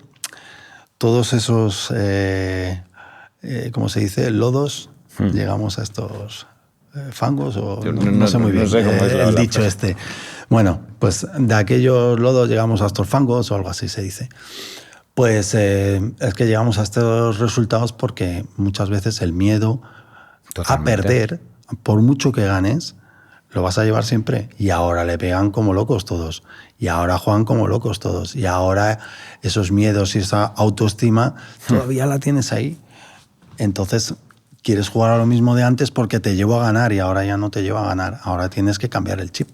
todos esos, ¿cómo se dice? Lodos, llegamos a estos fangos, o no sé muy bien, no sé cómo es el dicho este. Bueno, pues de aquellos lodos llegamos a estos fangos, o algo así se dice. Pues es que llegamos a estos resultados porque muchas veces el miedo a perder, por mucho que ganes, lo vas a llevar siempre. Y ahora le pegan como locos todos. Y ahora juegan como locos todos. Y ahora esos miedos y esa autoestima todavía la tienes ahí. Entonces quieres jugar a lo mismo de antes porque te llevo a ganar y ahora ya no te llevo a ganar. Ahora tienes que cambiar el chip.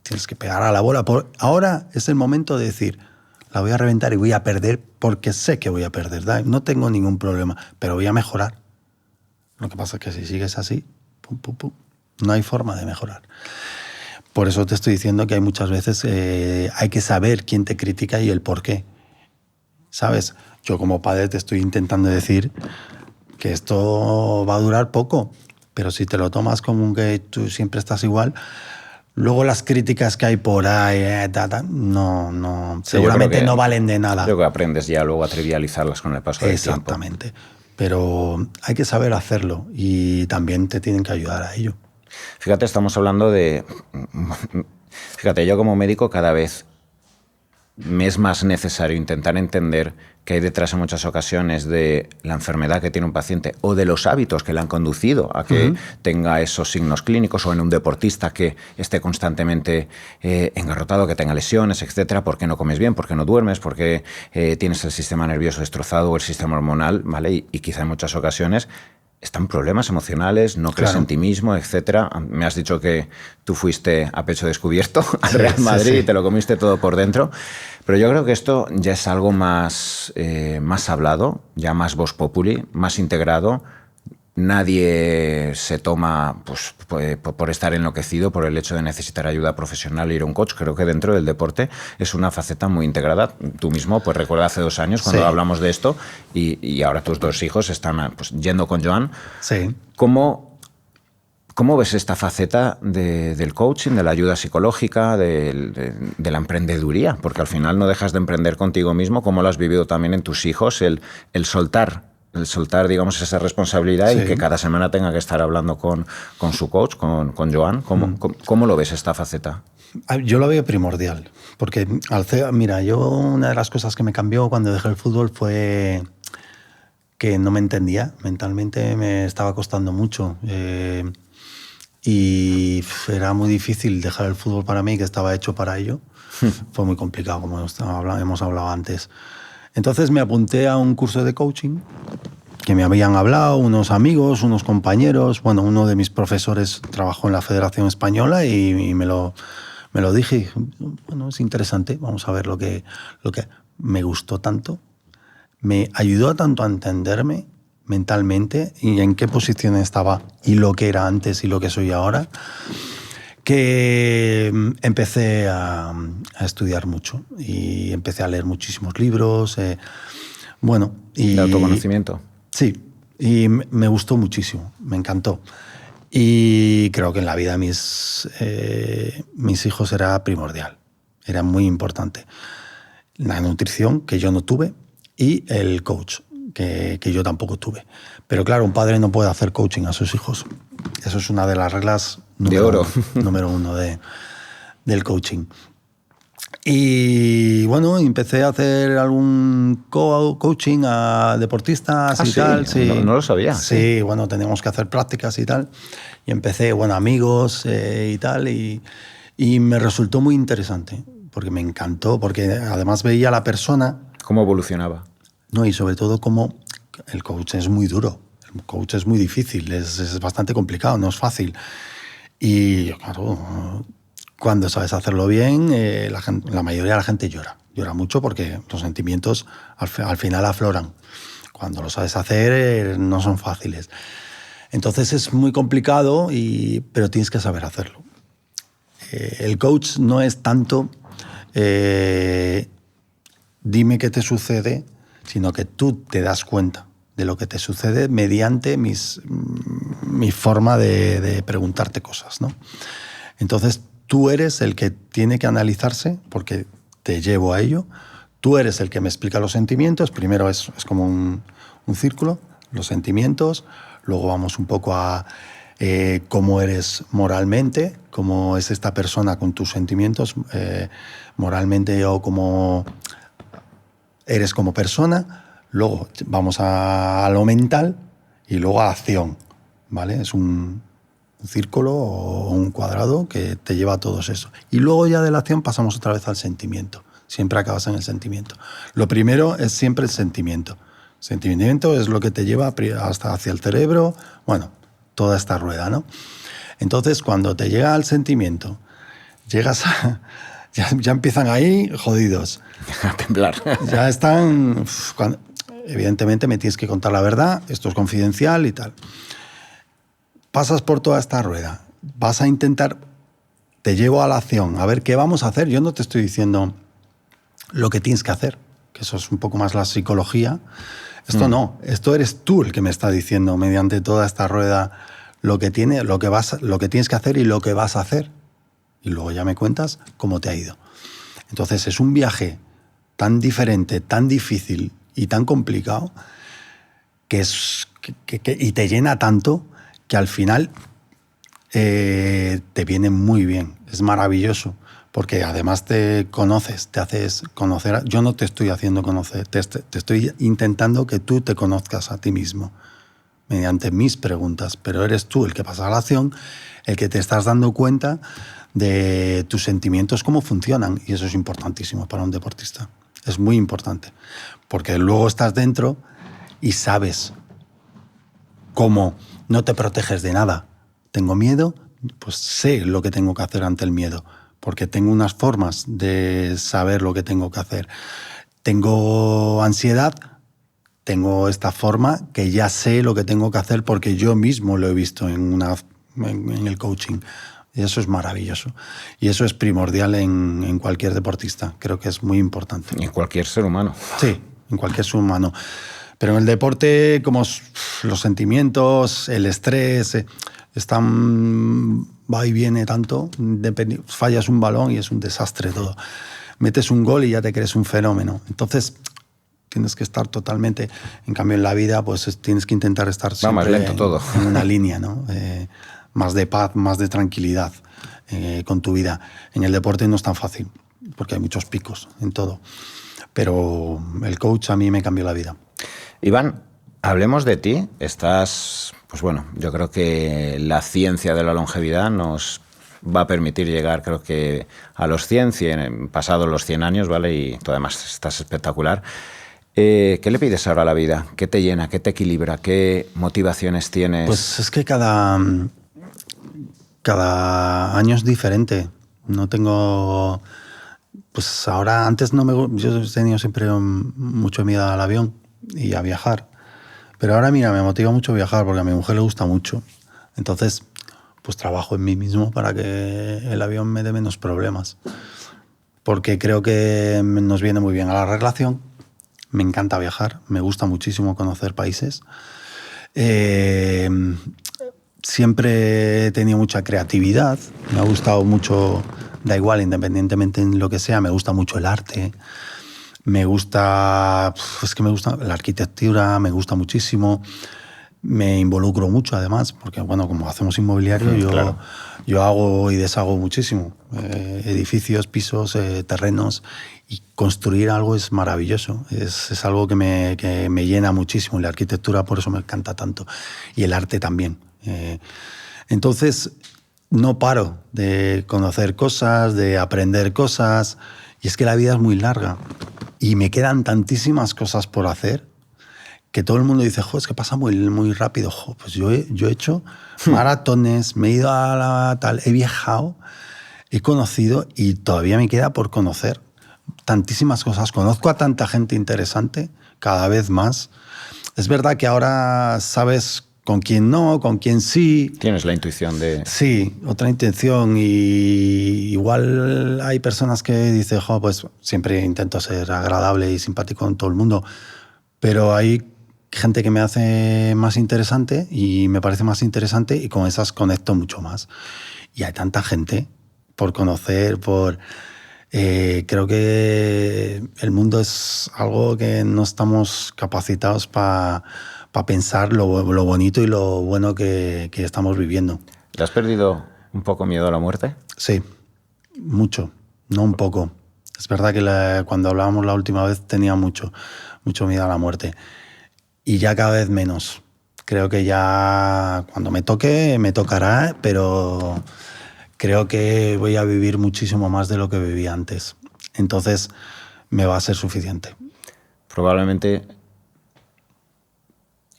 Tienes que pegar a la bola. Ahora es el momento de decir, la voy a reventar y voy a perder porque sé que voy a perder. No tengo ningún problema, pero voy a mejorar. Lo que pasa es que si sigues así, no hay forma de mejorar. Por eso te estoy diciendo que hay muchas veces hay que saber quién te critica y el por qué. ¿Sabes? Yo como padre te estoy intentando decir que esto va a durar poco, pero si te lo tomas como que tú siempre estás igual, luego las críticas que hay por ahí, no, sí, seguramente no valen de nada. Creo que aprendes ya luego a trivializarlas con el paso del tiempo. Exactamente. Pero hay que saber hacerlo y también te tienen que ayudar a ello. Fíjate, estamos hablando de... Fíjate, yo como médico cada vez me es más necesario intentar entender qué hay detrás en muchas ocasiones de la enfermedad que tiene un paciente o de los hábitos que le han conducido a que tenga esos signos clínicos, o en un deportista que esté constantemente engarrotado, que tenga lesiones, etcétera. ¿Por qué no comes bien? ¿Por qué no duermes? ¿Por qué tienes el sistema nervioso destrozado o el sistema hormonal? ¿Vale? Y quizá en muchas ocasiones están problemas emocionales, no crees en ti mismo, etcétera. Me has dicho que tú fuiste a pecho descubierto al Real Madrid y te lo comiste todo por dentro. Pero yo creo que esto ya es algo más hablado, ya más vox populi, más integrado. Nadie se toma pues, por estar enloquecido por el hecho de necesitar ayuda profesional e ir a un coach. Creo que dentro del deporte es una faceta muy integrada. Tú mismo, pues recuerda hace 2 años cuando hablamos de esto y ahora tus 2 hijos están pues, yendo con Joan. Sí. ¿Cómo ves esta faceta del coaching, de la ayuda psicológica, de la emprendeduría? Porque al final no dejas de emprender contigo mismo. ¿Cómo lo has vivido también en tus hijos? El soltar, digamos, esa responsabilidad y que cada semana tenga que estar hablando con su coach, con Joan. ¿Cómo lo ves esta faceta? Yo lo veo primordial, porque una de las cosas que me cambió cuando dejé el fútbol fue que no me entendía mentalmente, me estaba costando mucho y era muy difícil dejar el fútbol para mí, que estaba hecho para ello. Fue muy complicado, como hemos hablado antes. Entonces me apunté a un curso de coaching que me habían hablado unos amigos, unos compañeros. Bueno, uno de mis profesores trabajó en la Federación Española y me lo dije. Bueno, es interesante, vamos a ver lo que me gustó tanto. Me ayudó tanto a entenderme mentalmente y en qué posición estaba y lo que era antes y lo que soy ahora, que empecé a estudiar mucho y empecé a leer muchísimos libros. ¿De autoconocimiento? Sí, y me gustó muchísimo, me encantó. Y creo que en la vida de mis hijos era primordial, era muy importante. La nutrición, que yo no tuve, y el coach. que yo tampoco tuve. Pero claro, un padre no puede hacer coaching a sus hijos. Eso es una de las reglas número uno del coaching. Y bueno, empecé a hacer algún coaching a deportistas y tal. Sí. No lo sabía. Sí, bueno, teníamos que hacer prácticas y tal. Y empecé, bueno, amigos y tal. Y me resultó muy interesante, porque me encantó, porque además veía a la persona. ¿Cómo evolucionaba? No, y sobre todo cómo el coach es muy duro. El coach es muy difícil, es bastante complicado, no es fácil. Y claro, cuando sabes hacerlo bien, la mayoría de la gente llora. Llora mucho porque los sentimientos al final afloran. Cuando lo sabes hacer, no son fáciles. Entonces es muy complicado, pero tienes que saber hacerlo. El coach no es tanto dime qué te sucede, sino que tú te das cuenta de lo que te sucede mediante mi forma de preguntarte cosas, ¿no? Entonces, tú eres el que tiene que analizarse, porque te llevo a ello. Tú eres el que me explica los sentimientos. Primero es como un círculo, los sentimientos. Luego vamos un poco a cómo eres moralmente, cómo es esta persona con tus sentimientos moralmente, o cómo eres como persona. Luego vamos a lo mental y luego a la acción, ¿vale? Es un círculo o un cuadrado que te lleva a todo eso. Y luego ya de la acción pasamos otra vez al sentimiento. Siempre acabas en el sentimiento. Lo primero es siempre el sentimiento. Sentimiento es lo que te lleva hasta hacia el cerebro, bueno, toda esta rueda, ¿no? Entonces, cuando te llega al sentimiento, llegas a... Ya empiezan ahí jodidos. A temblar. Ya están... Evidentemente me tienes que contar la verdad, esto es confidencial y tal. Pasas por toda esta rueda, vas a intentar, te llevo a la acción, a ver qué vamos a hacer. Yo no te estoy diciendo lo que tienes que hacer, que eso es un poco más la psicología. Esto no, esto eres tú el que me está diciendo mediante toda esta rueda lo que tienes que hacer y lo que vas a hacer. Y luego ya me cuentas cómo te ha ido. Entonces es un viaje tan diferente, tan difícil y tan complicado y te llena tanto que al final te viene muy bien. Es maravilloso, porque además te conoces, te haces conocer. Yo no te estoy haciendo conocer, te estoy intentando que tú te conozcas a ti mismo mediante mis preguntas, pero eres tú el que pasa a la acción, el que te estás dando cuenta de tus sentimientos, cómo funcionan, y eso es importantísimo para un deportista. Es muy importante, porque luego estás dentro y sabes cómo no te proteges de nada. ¿Tengo miedo? Pues sé lo que tengo que hacer ante el miedo, porque tengo unas formas de saber lo que tengo que hacer. ¿Tengo ansiedad? Tengo esta forma que ya sé lo que tengo que hacer porque yo mismo lo he visto en el coaching. Y eso es maravilloso. Y eso es primordial en cualquier deportista. Creo que es muy importante. Y en cualquier ser humano. Sí, en cualquier ser humano. Pero en el deporte, como los sentimientos, el estrés, va y viene tanto. Fallas un balón y es un desastre todo. Metes un gol y ya te crees un fenómeno. Entonces tienes que estar totalmente... En cambio, en la vida pues tienes que intentar estar siempre más lento todo. En una línea, ¿no? Más de paz, más de tranquilidad con tu vida. En el deporte no es tan fácil, porque hay muchos picos en todo. Pero el coach a mí me cambió la vida. Iván, hablemos de ti. Estás, pues bueno, yo creo que la ciencia de la longevidad nos va a permitir llegar, creo que a los 100 pasados los 100 años, ¿vale? Y tú además estás espectacular. ¿Qué le pides ahora a la vida? ¿Qué te llena? ¿Qué te equilibra? ¿Qué motivaciones tienes? Pues es que cada año es diferente. No tengo... Pues ahora, antes yo he tenido siempre mucho miedo al avión y a viajar. Pero ahora, mira, me motiva mucho viajar porque a mi mujer le gusta mucho. Entonces, pues trabajo en mí mismo para que el avión me dé menos problemas. Porque creo que nos viene muy bien a la relación. Me encanta viajar, me gusta muchísimo conocer países. Siempre he tenido mucha creatividad, me ha gustado mucho, da igual, independientemente en lo que sea, me gusta mucho el arte. Me gusta, es que me gusta la arquitectura, me gusta muchísimo. Me involucro mucho, además, porque, bueno, como hacemos inmobiliario, claro. yo hago y deshago muchísimo. Edificios, pisos, terrenos. Y construir algo es maravilloso. Es algo que me llena muchísimo. Y la arquitectura, por eso me encanta tanto. Y el arte también. Entonces, no paro de conocer cosas, de aprender cosas. Y es que la vida es muy larga. Y me quedan tantísimas cosas por hacer que todo el mundo dice, jo, es que pasa muy, muy rápido. Jo, pues yo he hecho maratones, me he ido a la tal, he viajado, he conocido y todavía me queda por conocer tantísimas cosas. Conozco a tanta gente interesante, cada vez más. Es verdad que ahora sabes con quién no, con quién sí. Tienes la intuición de... Sí, otra intención. Y igual hay personas que dicen, jo, pues siempre intento ser agradable y simpático con todo el mundo, pero hay gente que me hace más interesante y me parece más interesante y con esas conecto mucho más. Y hay tanta gente por conocer, creo que el mundo es algo que no estamos capacitados para pensar lo bonito y lo bueno que estamos viviendo. ¿Le has perdido un poco miedo a la muerte? Sí, mucho, no un poco. Es verdad que cuando hablábamos la última vez tenía mucho miedo a la muerte. Y ya cada vez menos. Creo que ya cuando me toque, me tocará, pero creo que voy a vivir muchísimo más de lo que vivía antes. Entonces me va a ser suficiente. Probablemente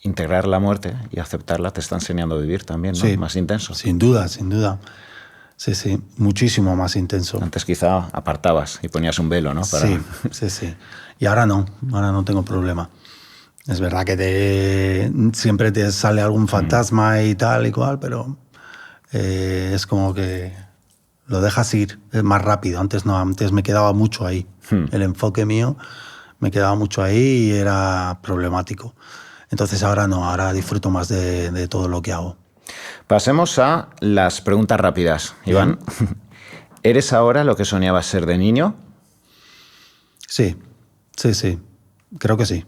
integrar la muerte y aceptarla te está enseñando a vivir también, ¿no? Sí, más intenso. Sin duda, sin duda. Sí, sí, muchísimo más intenso. Antes quizá apartabas y ponías un velo, ¿no? Sí, sí, sí. Y ahora no tengo problema. Es verdad que siempre te sale algún fantasma y tal y cual, pero es como que lo dejas ir, es más rápido. Antes no, antes me quedaba mucho ahí. El enfoque mío me quedaba mucho ahí y era problemático. Entonces ahora no, ahora disfruto más de todo lo que hago. Pasemos a las preguntas rápidas. Iván, ¿eres ahora lo que soñabas ser de niño? Sí, sí, sí. Creo que sí.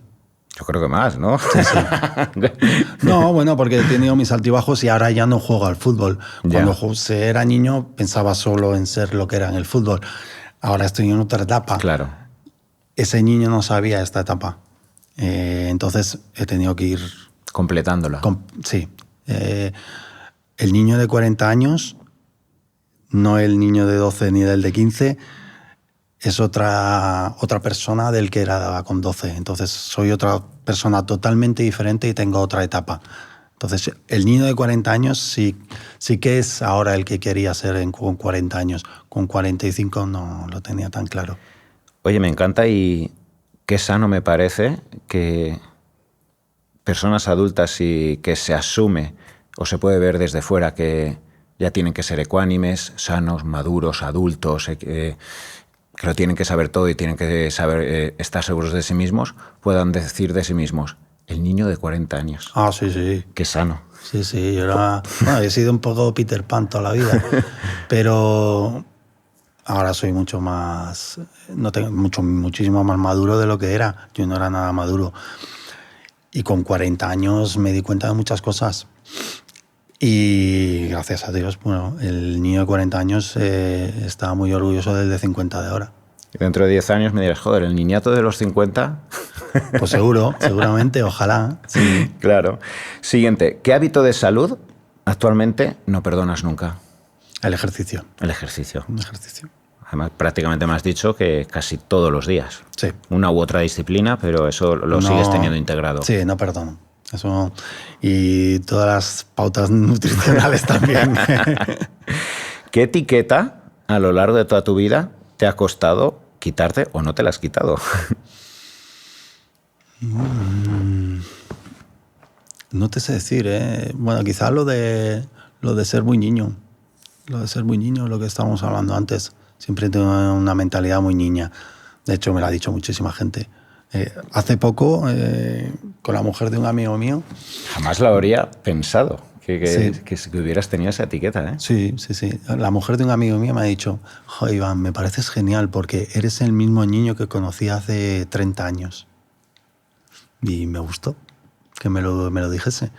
Yo creo que más, ¿no? Sí, sí. No, bueno, porque he tenido mis altibajos y ahora ya no juego al fútbol. Cuando era niño pensaba solo en ser lo que era en el fútbol. Ahora estoy en otra etapa. Claro. Ese niño no sabía esta etapa. Entonces he tenido que ir... Completándola. Sí. El niño de 40 años, no el niño de 12 ni del de 15, es otra persona del que era con 12. Entonces soy otra persona totalmente diferente y tengo otra etapa. Entonces el niño de 40 años sí que es ahora el que quería ser con 40 años. Con 45 no lo tenía tan claro. Oye, me encanta y qué sano me parece que personas adultas y que se asume o se puede ver desde fuera que ya tienen que ser ecuánimes, sanos, maduros, adultos, que lo tienen que saber todo y tienen que saber estar seguros de sí mismos, puedan decir de sí mismos, el niño de 40 años. Ah, sí, sí. Qué sano. Sí, sí. Bueno, he sido un poco Peter Pan toda la vida, pero ahora soy mucho más... No tengo muchísimo más maduro de lo que era. Yo no era nada maduro. Y con 40 años me di cuenta de muchas cosas. Y gracias a Dios, bueno, el niño de 40 años estaba muy orgulloso del de 50 de ahora. Y dentro de 10 años me dirás, joder, el niñato de los 50... Pues seguramente, ojalá. Sí. Claro. Siguiente, ¿qué hábito de salud actualmente no perdonas nunca? El ejercicio. El ejercicio. El ejercicio. Además, prácticamente me has dicho que casi todos los días. Sí. Una u otra disciplina, pero eso lo sigues teniendo integrado. Sí, no perdono. Eso, y todas las pautas nutricionales también. ¿Qué etiqueta a lo largo de toda tu vida te ha costado quitarte o no te la has quitado? No te sé decir, ¿eh? Bueno, quizás lo de ser muy niño. Lo de ser muy niño, lo que estábamos hablando antes. Siempre tengo una mentalidad muy niña. De hecho, me lo ha dicho muchísima gente. Hace poco, con la mujer de un amigo mío... Jamás lo habría pensado, que hubieras tenido esa etiqueta, ¿eh? Sí, sí, sí. La mujer de un amigo mío me ha dicho, jo, Iván, me pareces genial porque eres el mismo niño que conocí hace 30 años. Y me gustó que me lo dijese.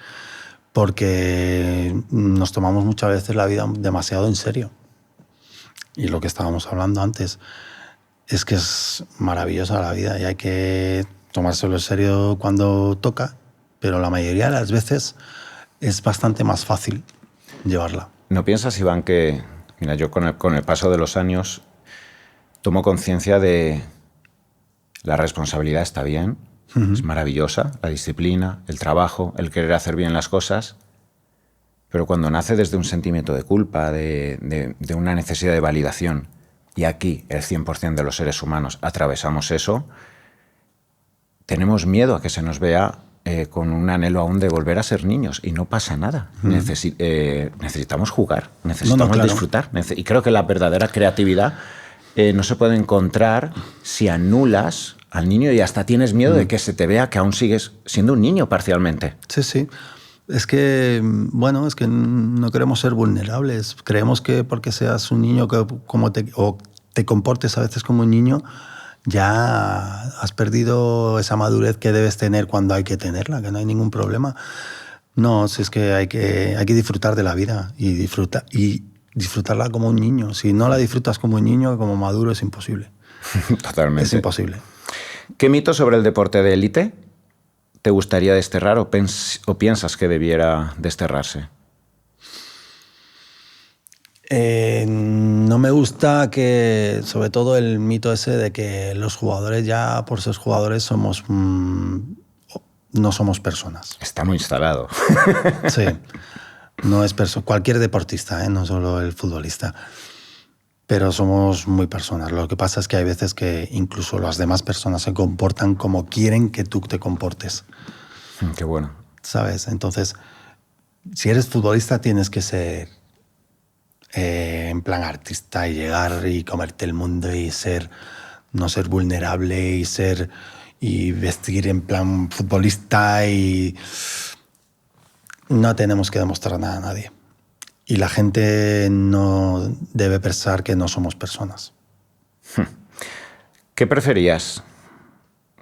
Porque nos tomamos muchas veces la vida demasiado en serio. Y lo que estábamos hablando antes es que es maravillosa la vida y hay que tomárselo en serio cuando toca, pero la mayoría de las veces es bastante más fácil llevarla. ¿No piensas, Iván, que mira, yo con el paso de los años tomo conciencia de la responsabilidad está bien, es maravillosa, la disciplina, el trabajo, el querer hacer bien las cosas, pero cuando nace desde un sentimiento de culpa, de una necesidad de validación, y aquí el 100% de los seres humanos atravesamos eso, tenemos miedo a que se nos vea con un anhelo aún de volver a ser niños, y no pasa nada. Necesitamos jugar, necesitamos disfrutar, y creo que la verdadera creatividad no se puede encontrar si anulas al niño y hasta tienes miedo de que se te vea que aún sigues siendo un niño parcialmente. Sí, sí. Es que, bueno, es que no queremos ser vulnerables. Creemos que porque seas un niño o te comportes a veces como un niño, ya has perdido esa madurez que debes tener cuando hay que tenerla, que no hay ningún problema. No, si es que hay que disfrutar de la vida y disfrutarla como un niño. Si no la disfrutas como un niño, como maduro, es imposible. Totalmente. Es imposible. ¿Qué mito sobre el deporte de élite te gustaría desterrar o piensas que debiera desterrarse? No me gusta que, sobre todo el mito ese de que los jugadores ya por ser jugadores no somos personas. Está muy instalado. Sí, no es cualquier deportista, no solo el futbolista. Pero somos muy personas. Lo que pasa es que hay veces que incluso las demás personas se comportan como quieren que tú te comportes. Qué bueno. ¿Sabes? Entonces, si eres futbolista tienes que ser en plan artista y llegar y comerte el mundo y no ser vulnerable y vestir en plan futbolista y no tenemos que demostrar nada a nadie. Y la gente no debe pensar que no somos personas. ¿Qué preferías?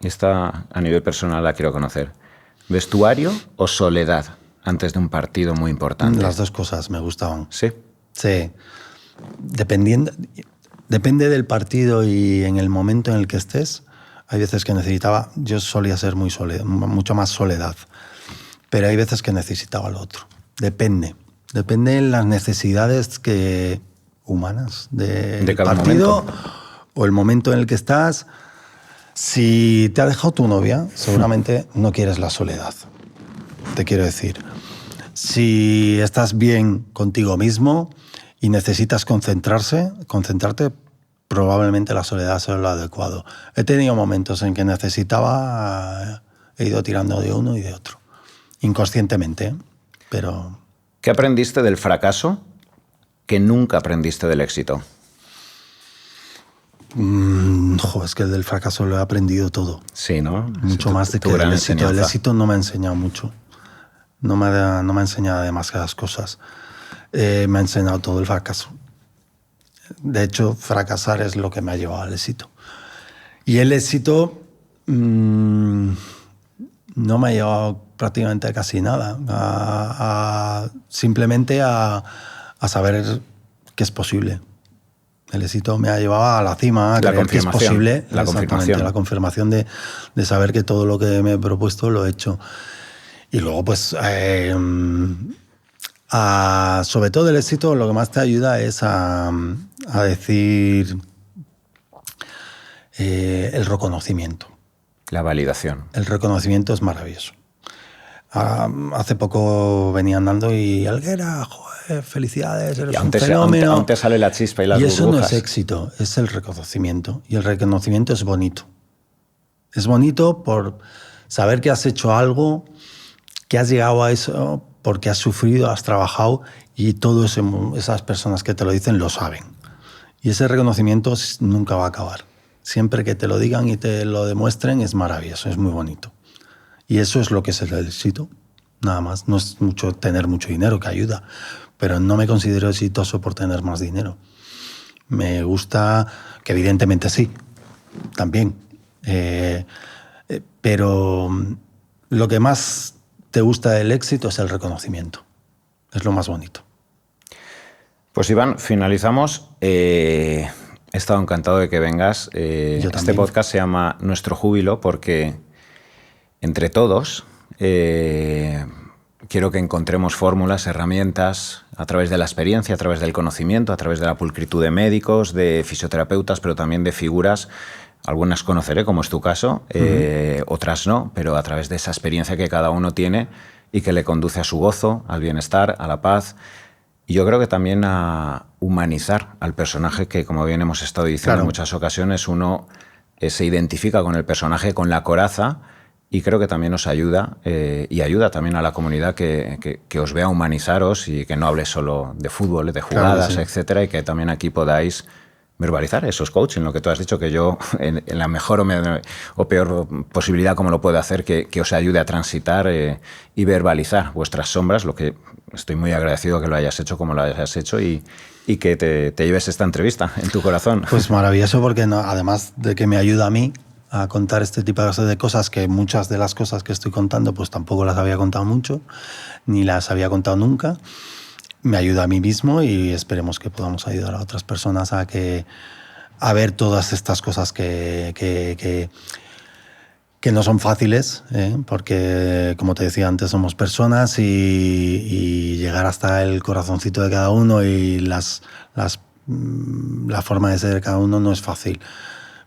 Esta a nivel personal la quiero conocer. ¿Vestuario o soledad antes de un partido muy importante? Las dos cosas me gustaban. ¿Sí? Sí. Depende del partido y en el momento en el que estés, hay veces que yo solía ser mucho más soledad, pero hay veces que necesitaba lo otro. Depende de las necesidades humanas del cada partido momento. O el momento en el que estás. Si te ha dejado tu novia, seguramente no quieres la soledad. Te quiero decir. Si estás bien contigo mismo y necesitas concentrarte, probablemente la soledad sea lo adecuado. He tenido momentos en que he ido tirando de uno y de otro. Inconscientemente, pero... ¿Qué aprendiste del fracaso que nunca aprendiste del éxito? Es que del fracaso lo he aprendido todo. Sí, ¿no? Mucho más de que del éxito. El éxito no me ha enseñado mucho. No me ha enseñado demasiadas cosas. Me ha enseñado todo el fracaso. De hecho, fracasar es lo que me ha llevado al éxito. Y el éxito no me ha llevado prácticamente a casi nada. Simplemente a saber que es posible. El éxito me ha llevado a la cima, a creer que es posible. La confirmación. La confirmación de saber que todo lo que me he propuesto lo he hecho. Y luego, pues, sobre todo el éxito, lo que más te ayuda es a decir el reconocimiento. La validación. El reconocimiento es maravilloso. Hace poco venía andando y Alguera, joder, felicidades, eres un fenómeno. Aún te sale la chispa y las burbujas. Y eso no es éxito, es el reconocimiento. Y el reconocimiento es bonito. Es bonito por saber que has hecho algo, que has llegado a eso porque has sufrido, has trabajado y todas esas personas que te lo dicen lo saben. Y ese reconocimiento nunca va a acabar. Siempre que te lo digan y te lo demuestren es maravilloso, es muy bonito. Y eso es lo que es el éxito. nada más. No es mucho tener mucho dinero, que ayuda, pero no me considero exitoso por tener más dinero. Me gusta, que evidentemente sí, también, pero lo que más te gusta del éxito es el reconocimiento, es lo más bonito. Pues Iván, finalizamos. He estado encantado de que vengas. Este podcast se llama Nuestro Júbilo porque entre todos quiero que encontremos fórmulas, herramientas a través de la experiencia, a través del conocimiento, a través de la pulcritud de médicos, de fisioterapeutas, pero también de figuras. Algunas conoceré, como es tu caso, otras no, pero a través de esa experiencia que cada uno tiene y que le conduce a su gozo, al bienestar, a la paz. Y yo creo que también a humanizar al personaje que, como bien hemos estado diciendo en muchas ocasiones, uno se identifica con el personaje, con la coraza, y creo que también nos ayuda y ayuda también a la comunidad que os vea humanizaros y que no hable solo de fútbol, de jugadas, etcétera, y que también aquí podáis verbalizar esos coaching, lo que tú has dicho, que yo en la mejor o peor posibilidad como lo puedo hacer, que os ayude a transitar y verbalizar vuestras sombras, lo que estoy muy agradecido que lo hayas hecho como lo hayas hecho y que te lleves esta entrevista en tu corazón. Pues maravilloso, porque no, además de que me ayuda a mí a contar este tipo de cosas, que muchas de las cosas que estoy contando pues tampoco las había contado mucho, ni las había contado nunca, me ayuda a mí mismo y esperemos que podamos ayudar a otras personas a ver todas estas cosas que no son fáciles, porque, como te decía antes, somos personas y llegar hasta el corazoncito de cada uno y la forma de ser de cada uno no es fácil.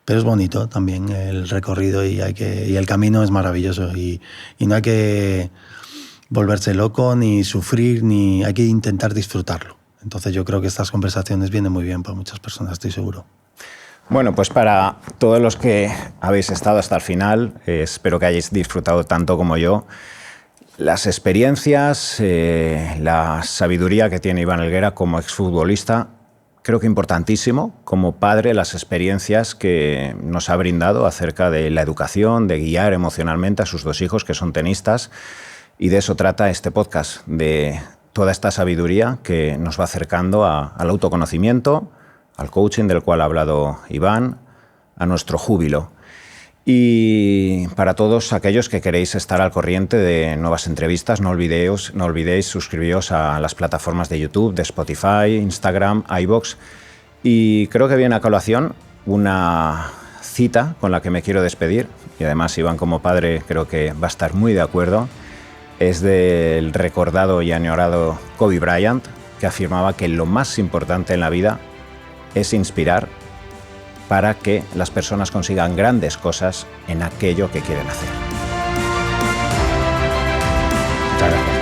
Pero es bonito también el recorrido y el camino es maravilloso y no hay que volverse loco, ni sufrir, ni hay que intentar disfrutarlo. Entonces yo creo que estas conversaciones vienen muy bien para muchas personas, estoy seguro. Bueno, pues para todos los que habéis estado hasta el final, espero que hayáis disfrutado tanto como yo. Las experiencias, la sabiduría que tiene Iván Helguera como exfutbolista, creo que importantísimo. Como padre, las experiencias que nos ha brindado acerca de la educación, de guiar emocionalmente a sus dos hijos que son tenistas. Y de eso trata este podcast, de toda esta sabiduría que nos va acercando al autoconocimiento, al coaching del cual ha hablado Iván, a nuestro júbilo. Y para todos aquellos que queréis estar al corriente de nuevas entrevistas, no olvidéis suscribiros a las plataformas de YouTube, de Spotify, Instagram, iVoox. Y creo que viene a colación una cita con la que me quiero despedir, y además Iván como padre creo que va a estar muy de acuerdo. Es del recordado y añorado Kobe Bryant, que afirmaba que lo más importante en la vida es inspirar para que las personas consigan grandes cosas en aquello que quieren hacer. Muchas gracias.